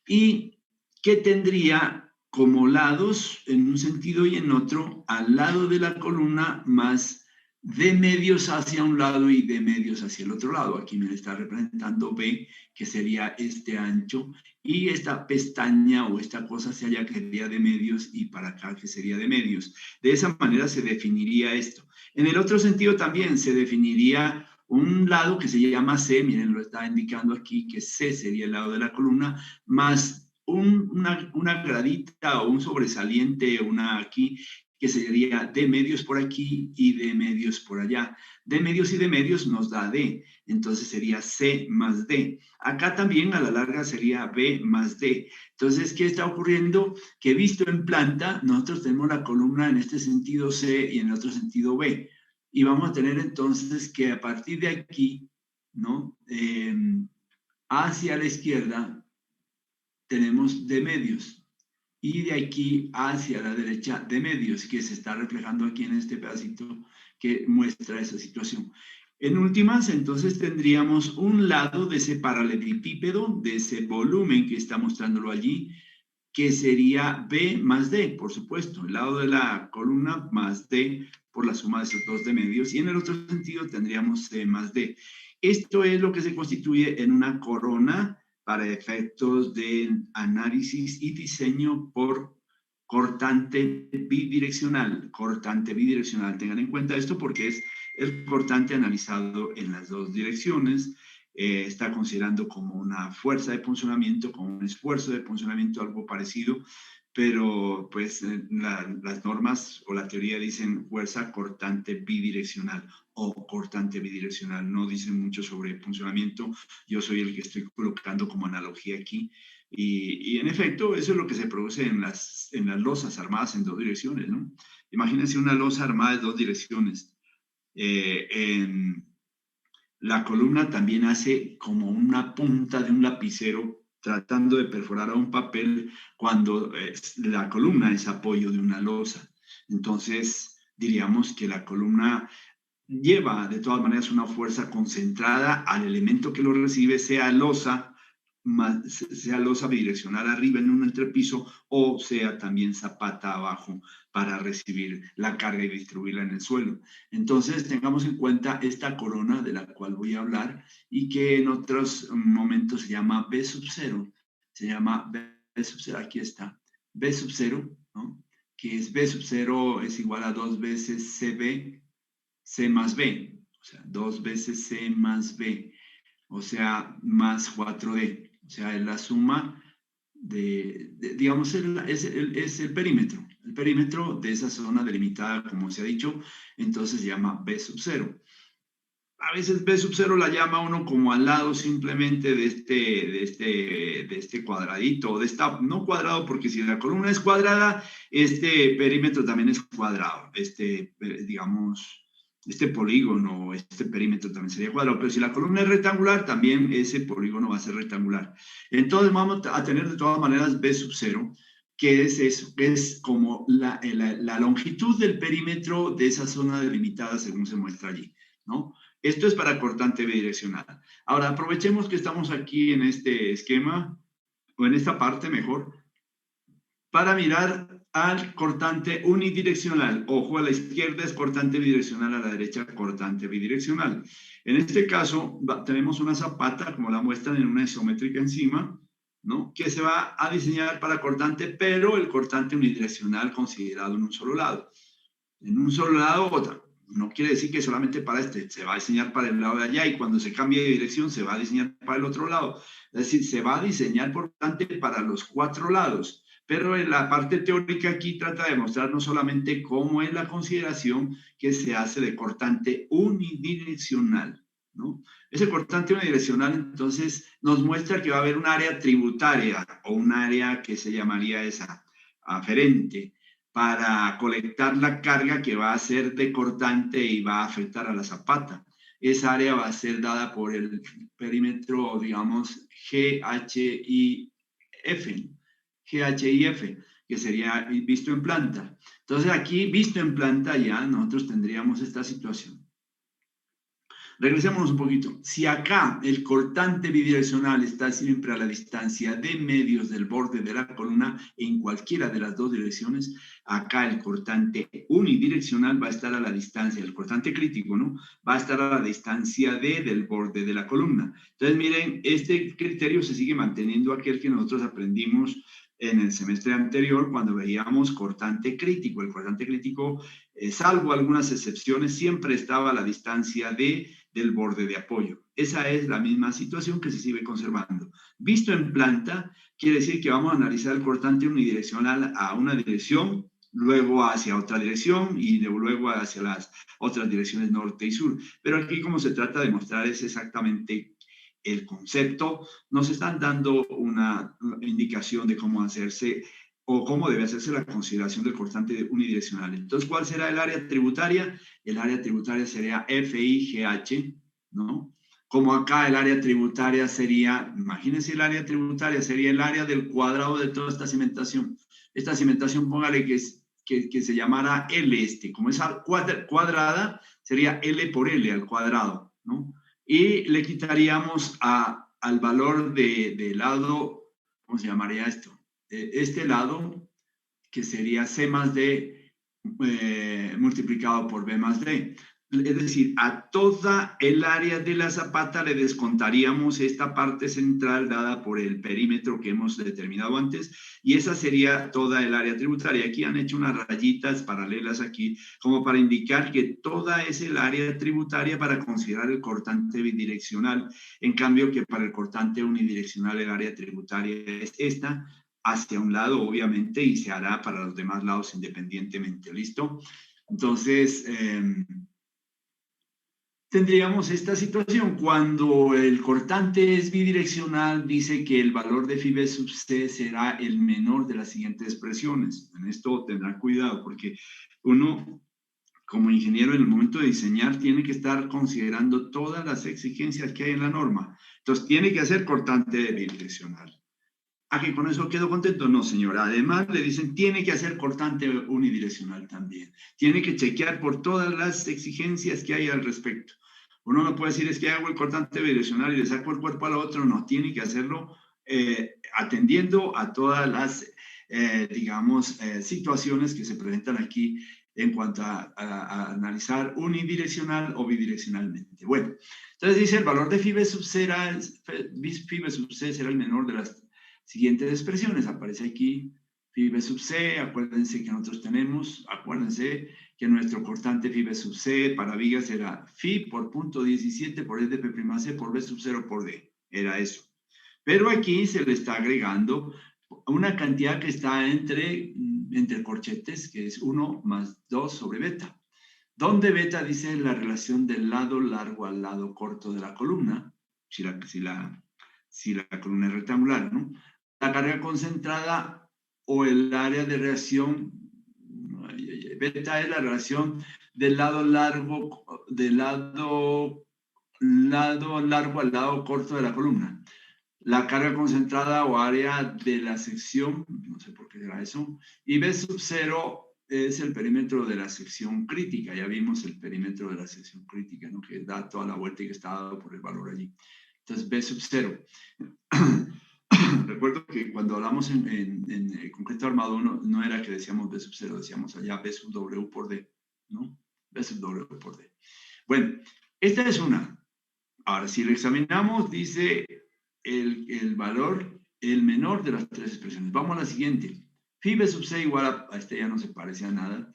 y que tendría como lados, en un sentido y en otro, al lado de la columna más de medios hacia un lado y de medios hacia el otro lado. Aquí me está representando B, que sería este ancho, y esta pestaña o esta cosa hacia allá que sería de medios y para acá que sería de medios. De esa manera se definiría esto. En el otro sentido también se definiría un lado que se llama C, miren, lo está indicando aquí, que C sería el lado de la columna, más una gradita o un sobresaliente, una aquí, que sería de medios por aquí y de medios por allá. De medios y de medios nos da D, entonces sería C más D. Acá también a la larga sería B más D. Entonces, ¿qué está ocurriendo? Que visto en planta, nosotros tenemos la columna en este sentido C y en el otro sentido B. Y vamos a tener entonces que a partir de aquí, ¿no? Hacia la izquierda tenemos de medios. Y de aquí hacia la derecha de medios, que se está reflejando aquí en este pedacito que muestra esa situación. En últimas, entonces tendríamos un lado de ese paralelepípedo, de ese volumen que está mostrándolo allí, que sería B más D, por supuesto, el lado de la columna más D por la suma de esos dos de medios, y en el otro sentido tendríamos C más D. Esto es lo que se constituye en una corona para efectos de análisis y diseño por cortante bidireccional. Cortante bidireccional, tengan en cuenta esto porque es el cortante analizado en las dos direcciones. Está considerando como una fuerza de puncionamiento, como un esfuerzo de puncionamiento, algo parecido, pero pues las normas o la teoría dicen fuerza cortante bidireccional o cortante bidireccional, no dicen mucho sobre funcionamiento, yo soy el que estoy colocando como analogía aquí, y en efecto eso es lo que se produce en las losas armadas en dos direcciones, ¿no? Imagínense una losa armada en dos direcciones. La columna también hace como una punta de un lapicero tratando de perforar a un papel cuando la columna es apoyo de una losa. Entonces, diríamos que la columna lleva de todas maneras una fuerza concentrada al elemento que lo recibe, sea losa bidireccional arriba en un entrepiso o sea también zapata abajo para recibir la carga y distribuirla en el suelo. Entonces tengamos en cuenta esta corona de la cual voy a hablar y que en otros momentos se llama B sub 0. Se llama B sub 0, aquí está, B sub 0, ¿no? Que es B sub 0 es igual a 2 veces CB, C más B, o sea, 2 veces C más B, o sea, más 4D. O sea, es la suma digamos, es el perímetro de esa zona delimitada, como se ha dicho, entonces se llama B sub 0. A veces B sub 0 la llama uno como al lado simplemente de este cuadradito, o de esta, no cuadrado, porque si la columna es cuadrada, este perímetro también es cuadrado, digamos, este polígono, este perímetro también sería cuadrado, pero si la columna es rectangular, también ese polígono va a ser rectangular. Entonces vamos a tener de todas maneras B sub 0, que es eso, es como la longitud del perímetro de esa zona delimitada según se muestra allí, ¿no? Esto es para cortante bidireccional. Ahora, aprovechemos que estamos aquí en este esquema, o en esta parte mejor, para mirar al cortante unidireccional. Ojo, a la izquierda es cortante bidireccional, a la derecha cortante bidireccional. En este caso, tenemos una zapata, como la muestran en una isométrica encima, ¿no? Que se va a diseñar para cortante, pero el cortante unidireccional considerado en un solo lado. En un solo lado, otra. No quiere decir que solamente para se va a diseñar para el lado de allá y cuando se cambie de dirección se va a diseñar para el otro lado. Es decir, se va a diseñar, por tanto, para los cuatro lados. Pero en la parte teórica aquí trata de mostrar no solamente cómo es la consideración que se hace de cortante unidireccional, ¿no? Ese cortante unidireccional entonces nos muestra que va a haber un área tributaria o un área que se llamaría esa aferente para colectar la carga que va a ser de cortante y va a afectar a la zapata. Esa área va a ser dada por el perímetro, digamos, GHIF, que sería visto en planta. Entonces aquí, visto en planta ya, nosotros tendríamos esta situación. Regresémonos un poquito. Si acá el cortante bidireccional está siempre a la distancia de medios del borde de la columna en cualquiera de las dos direcciones, acá el cortante unidireccional va a estar a la distancia, el cortante crítico, ¿no? Va a estar a la distancia del borde de la columna. Entonces, miren, este criterio se sigue manteniendo aquel que nosotros aprendimos en el semestre anterior cuando veíamos cortante crítico. El cortante crítico, salvo algunas excepciones, siempre estaba a la distancia del borde de apoyo. Esa es la misma situación que se sigue conservando. Visto en planta, quiere decir que vamos a analizar el cortante unidireccional a una dirección, luego hacia otra dirección y luego hacia las otras direcciones norte y sur. Pero aquí, como se trata de mostrar, es exactamente el concepto. Nos están dando una indicación de cómo hacerse o cómo debe hacerse la consideración del cortante unidireccional. Entonces, ¿cuál será el área tributaria? El área tributaria sería FIGH, ¿no? Como acá el área tributaria sería, imagínense, el área tributaria sería el área del cuadrado de toda esta cimentación. Esta cimentación, póngale que se llamara L como es cuadrada, sería L por L al cuadrado, ¿no? Y le quitaríamos al valor de lado, ¿cómo se llamaría esto? Este lado, que sería C más D multiplicado por B más D. Es decir, a toda el área de la zapata le descontaríamos esta parte central dada por el perímetro que hemos determinado antes, y esa sería toda el área tributaria. Aquí han hecho unas rayitas paralelas aquí, como para indicar que toda es el área tributaria para considerar el cortante bidireccional. En cambio, que para el cortante unidireccional el área tributaria es esta, hacia un lado, obviamente, y se hará para los demás lados independientemente. ¿Listo? Entonces, tendríamos esta situación. Cuando el cortante es bidireccional, dice que el valor de phi b sub c será el menor de las siguientes expresiones. En esto tendrán cuidado, porque uno, como ingeniero, en el momento de diseñar, tiene que estar considerando todas las exigencias que hay en la norma. Entonces, tiene que hacer cortante bidireccional. ¿A que con eso quedo contento? No, señora. Además, le dicen, tiene que hacer cortante unidireccional también. Tiene que chequear por todas las exigencias que hay al respecto. Uno no puede decir, es que hago el cortante bidireccional y le saco el cuerpo al otro. No, tiene que hacerlo atendiendo a todas las, digamos, situaciones que se presentan aquí en cuanto a analizar unidireccional o bidireccionalmente. Bueno, entonces dice, el valor de phi b sub c será el menor de las siguientes expresiones. Aparece aquí phi b sub c. Acuérdense que nosotros tenemos, acuérdense que nuestro cortante phi b sub c para vigas será phi por punto 17 por e de P'(c) por b sub 0 por d. Era eso. Pero aquí se le está agregando una cantidad que está entre corchetes, que es 1 más 2 sobre beta. Donde beta dice la relación del lado largo al lado corto de la columna, si la columna es rectangular, ¿no? La carga concentrada o el área de reacción, beta es la relación del lado largo al lado corto de la columna. La carga concentrada o área de la sección, no sé por qué será eso, y B sub 0 es el perímetro de la sección crítica. Ya vimos el perímetro de la sección crítica, ¿no? Que da toda la vuelta y que está dado por el valor allí. Entonces, B sub 0. Recuerdo que cuando hablamos en concreto armado no era que decíamos B sub 0, decíamos allá B sub W por D, ¿no? B sub W por D. Bueno, esta es una. Ahora, si lo examinamos, dice el valor, el menor de las tres expresiones. Vamos a la siguiente. Phi b sub c igual a este ya no se parece a nada,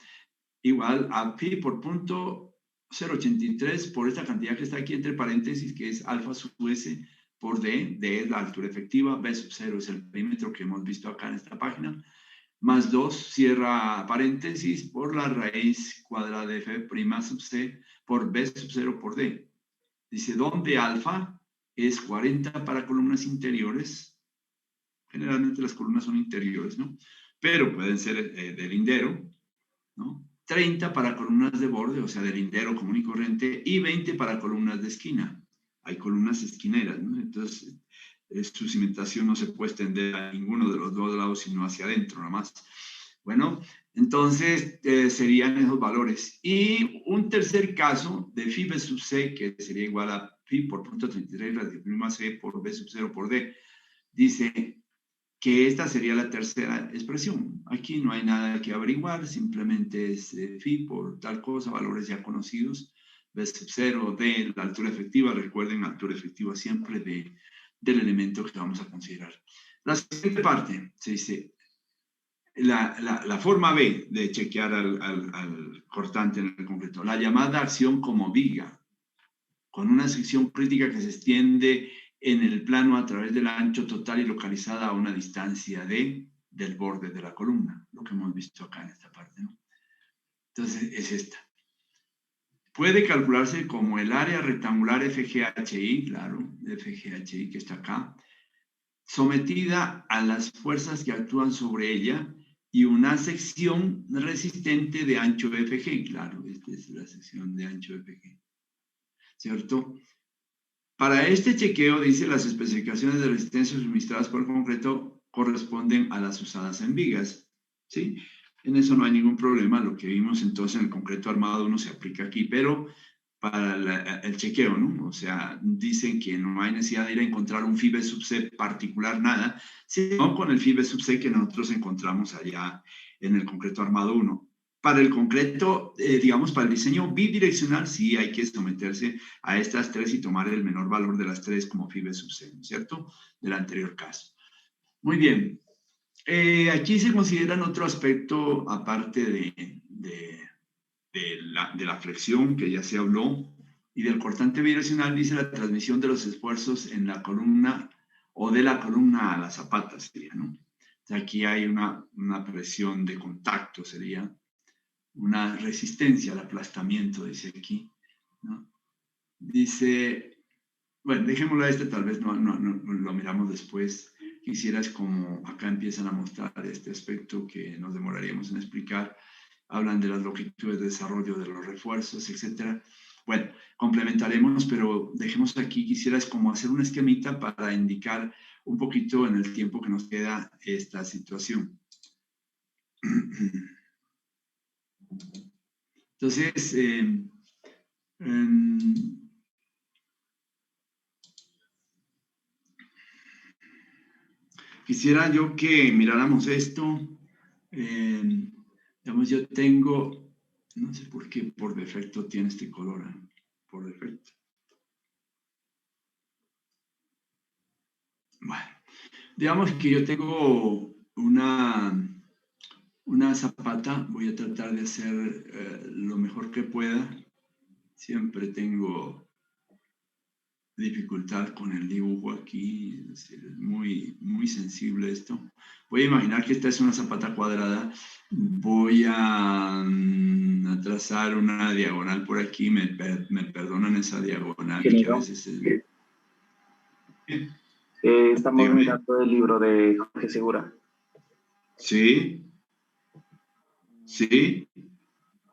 igual a phi por punto 083 por esta cantidad que está aquí entre paréntesis, que es alfa sub s por d. D es la altura efectiva, b sub 0 es el perímetro que hemos visto acá en esta página. más 2, cierra paréntesis, por la raíz cuadrada de f' sub c por b sub 0 por d. Dice, donde alfa es 40 para columnas interiores. Generalmente las columnas son interiores, ¿no? Pero pueden ser de lindero, ¿no? 30 para columnas de borde, o sea, de lindero común y corriente, y 20 para columnas de esquina. Hay columnas esquineras, ¿no? Entonces, su cimentación no se puede extender a ninguno de los dos lados, sino hacia adentro, nada más. Bueno, entonces serían esos valores. Y un tercer caso de phi b sub c, que sería igual a phi por punto 33 radical prima c por b sub 0 por d, dice que esta sería la tercera expresión. Aquí no hay nada que averiguar, simplemente es phi por tal cosa, valores ya conocidos, b sub 0, d, la altura efectiva, recuerden, altura efectiva siempre del elemento que vamos a considerar. La siguiente parte, se dice, la forma B de chequear al cortante en el concreto, la llamada acción como viga, con una sección crítica que se extiende en el plano a través del ancho total y localizada a una distancia del borde de la columna, lo que hemos visto acá en esta parte, ¿no? Entonces, es esta. Puede calcularse como el área rectangular FGHI, claro, FGHI que está acá, sometida a las fuerzas que actúan sobre ella y una sección resistente de ancho FG, claro, esta es la sección de ancho FG, ¿cierto? Para este chequeo, dice, las especificaciones de resistencia suministradas por el concreto corresponden a las usadas en vigas, ¿sí? En eso no hay ningún problema, lo que vimos entonces en el concreto armado 1 se aplica aquí, pero para el chequeo, ¿no? O sea, dicen que no hay necesidad de ir a encontrar un phi b sub c particular, nada, sino con el phi b sub c que nosotros encontramos allá en el concreto armado 1. Para el concreto, digamos, para el diseño bidireccional, sí hay que someterse a estas tres y tomar el menor valor de las tres como phi b sub c, ¿cierto? Del anterior caso. Muy bien. Aquí se consideran otro aspecto, aparte de la flexión, que ya se habló, y del cortante bidireccional, dice la transmisión de los esfuerzos en la columna o de la columna a la zapata, sería, ¿no? Aquí hay una presión de contacto, sería una resistencia al aplastamiento, dice aquí, ¿no? Dice, bueno, dejémoslo a este, tal vez no lo miramos después. Quisieras como acá empiezan a mostrar este aspecto que nos demoraríamos en explicar. Hablan de las longitudes de desarrollo de los refuerzos, etcétera. Bueno, complementaremos, pero dejemos aquí, quisieras como hacer un esquemita para indicar un poquito en el tiempo que nos queda esta situación. Entonces, quisiera yo que miráramos esto. Digamos, yo tengo, no sé por qué por defecto tiene este color, por defecto. Bueno, digamos que yo tengo una zapata, voy a tratar de hacer lo mejor que pueda. Siempre tengo dificultad con el dibujo aquí, es muy sensible esto. Voy a imaginar que esta es una zapata cuadrada, voy a trazar una diagonal por aquí, me perdonan esa diagonal que a veces es... Estamos mirando el libro de Jorge Segura. Sí, sí,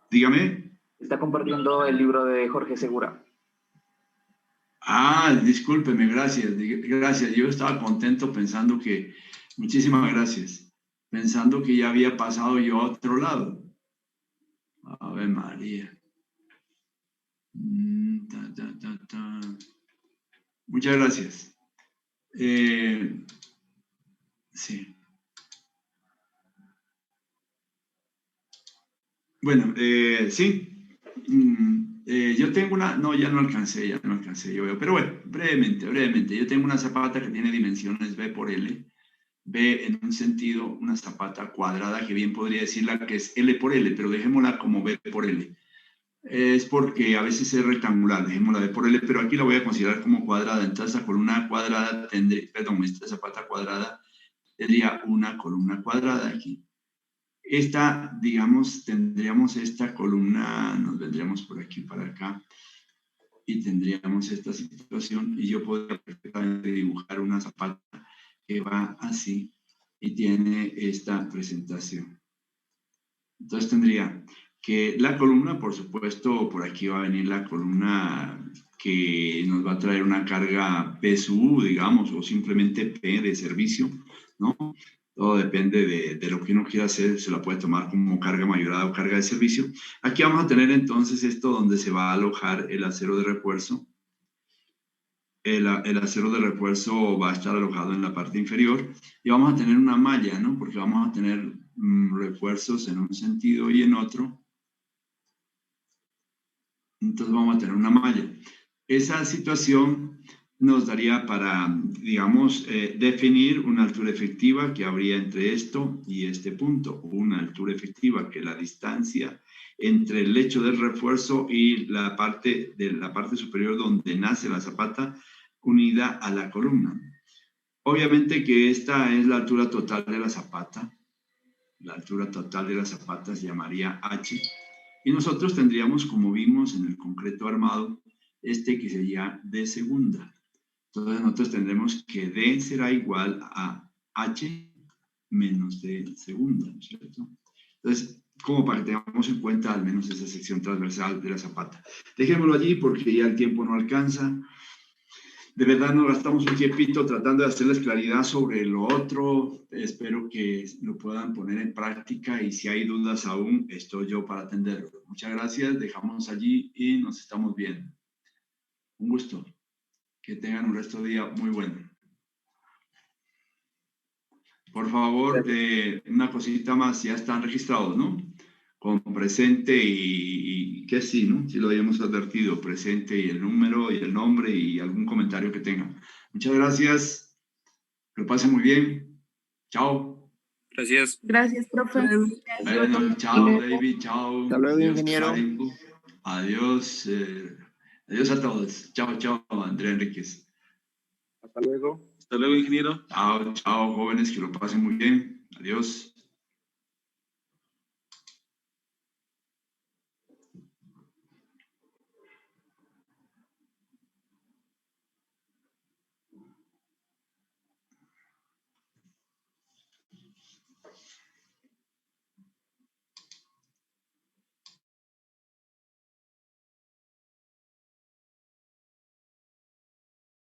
dígame. Está compartiendo el libro de Jorge Segura. Ah, discúlpeme, gracias, gracias. Yo estaba contento pensando que, muchísimas gracias, pensando que ya había pasado yo a otro lado. Ave María. Muchas gracias. Sí. Bueno, sí. Yo tengo una, no, ya no alcancé, yo veo, pero bueno, brevemente, yo tengo una zapata que tiene dimensiones B por L, B en un sentido, una zapata cuadrada, que bien podría decirla que es L por L, pero dejémosla como B por L. Es porque a veces es rectangular, dejémosla B por L, pero aquí la voy a considerar como cuadrada, entonces la columna cuadrada tendría, perdón, esta zapata cuadrada tendría una columna cuadrada aquí, esta, digamos, tendríamos esta columna, nos vendríamos por aquí para acá y tendríamos esta situación y yo podría perfectamente dibujar una zapata que va así y tiene esta presentación. Entonces tendría que la columna, por supuesto, por aquí va a venir la columna que nos va a traer una carga PSU, digamos, o simplemente P de servicio, ¿no? Todo depende de lo que uno quiera hacer, se la puede tomar como carga mayorada o carga de servicio. Aquí vamos a tener entonces esto donde se va a alojar el acero de refuerzo. El acero de refuerzo va a estar alojado en la parte inferior y vamos a tener una malla, ¿no? Porque vamos a tener refuerzos en un sentido y en otro. Entonces vamos a tener una malla. Esa situación nos daría para, digamos, definir una altura efectiva que habría entre esto y este punto. Una altura efectiva que es la distancia entre el lecho del refuerzo y la parte superior donde nace la zapata unida a la columna. Obviamente que esta es la altura total de la zapata. La altura total de la zapata se llamaría H. Y nosotros tendríamos, como vimos en el concreto armado, que sería D segunda. Entonces nosotros tendremos que D será igual a H menos D segunda, ¿no es cierto? Entonces, como para que tengamos en cuenta al menos esa sección transversal de la zapata. Dejémoslo allí porque ya el tiempo no alcanza. De verdad nos gastamos un tiempito tratando de hacerles claridad sobre lo otro. Espero que lo puedan poner en práctica y si hay dudas aún, estoy yo para atenderlo. Muchas gracias, dejamos allí y nos estamos viendo. Un gusto. Que tengan un resto de día muy bueno. Por favor, una cosita más, ya están registrados, ¿no? Con presente y que sí, ¿no? Si lo habíamos advertido, presente y el número y el nombre y algún comentario que tengan. Muchas gracias. Que lo pasen muy bien. Chao. Gracias. Gracias, profe. Bueno, chao, David. Chao. Hasta luego, Adiós, ingeniero. Karen. Adiós. Adiós a todos. Chao, chao, Andrea Enríquez. Hasta luego. Hasta luego, ingeniero. Chao, chao, jóvenes, que lo pasen muy bien. Adiós.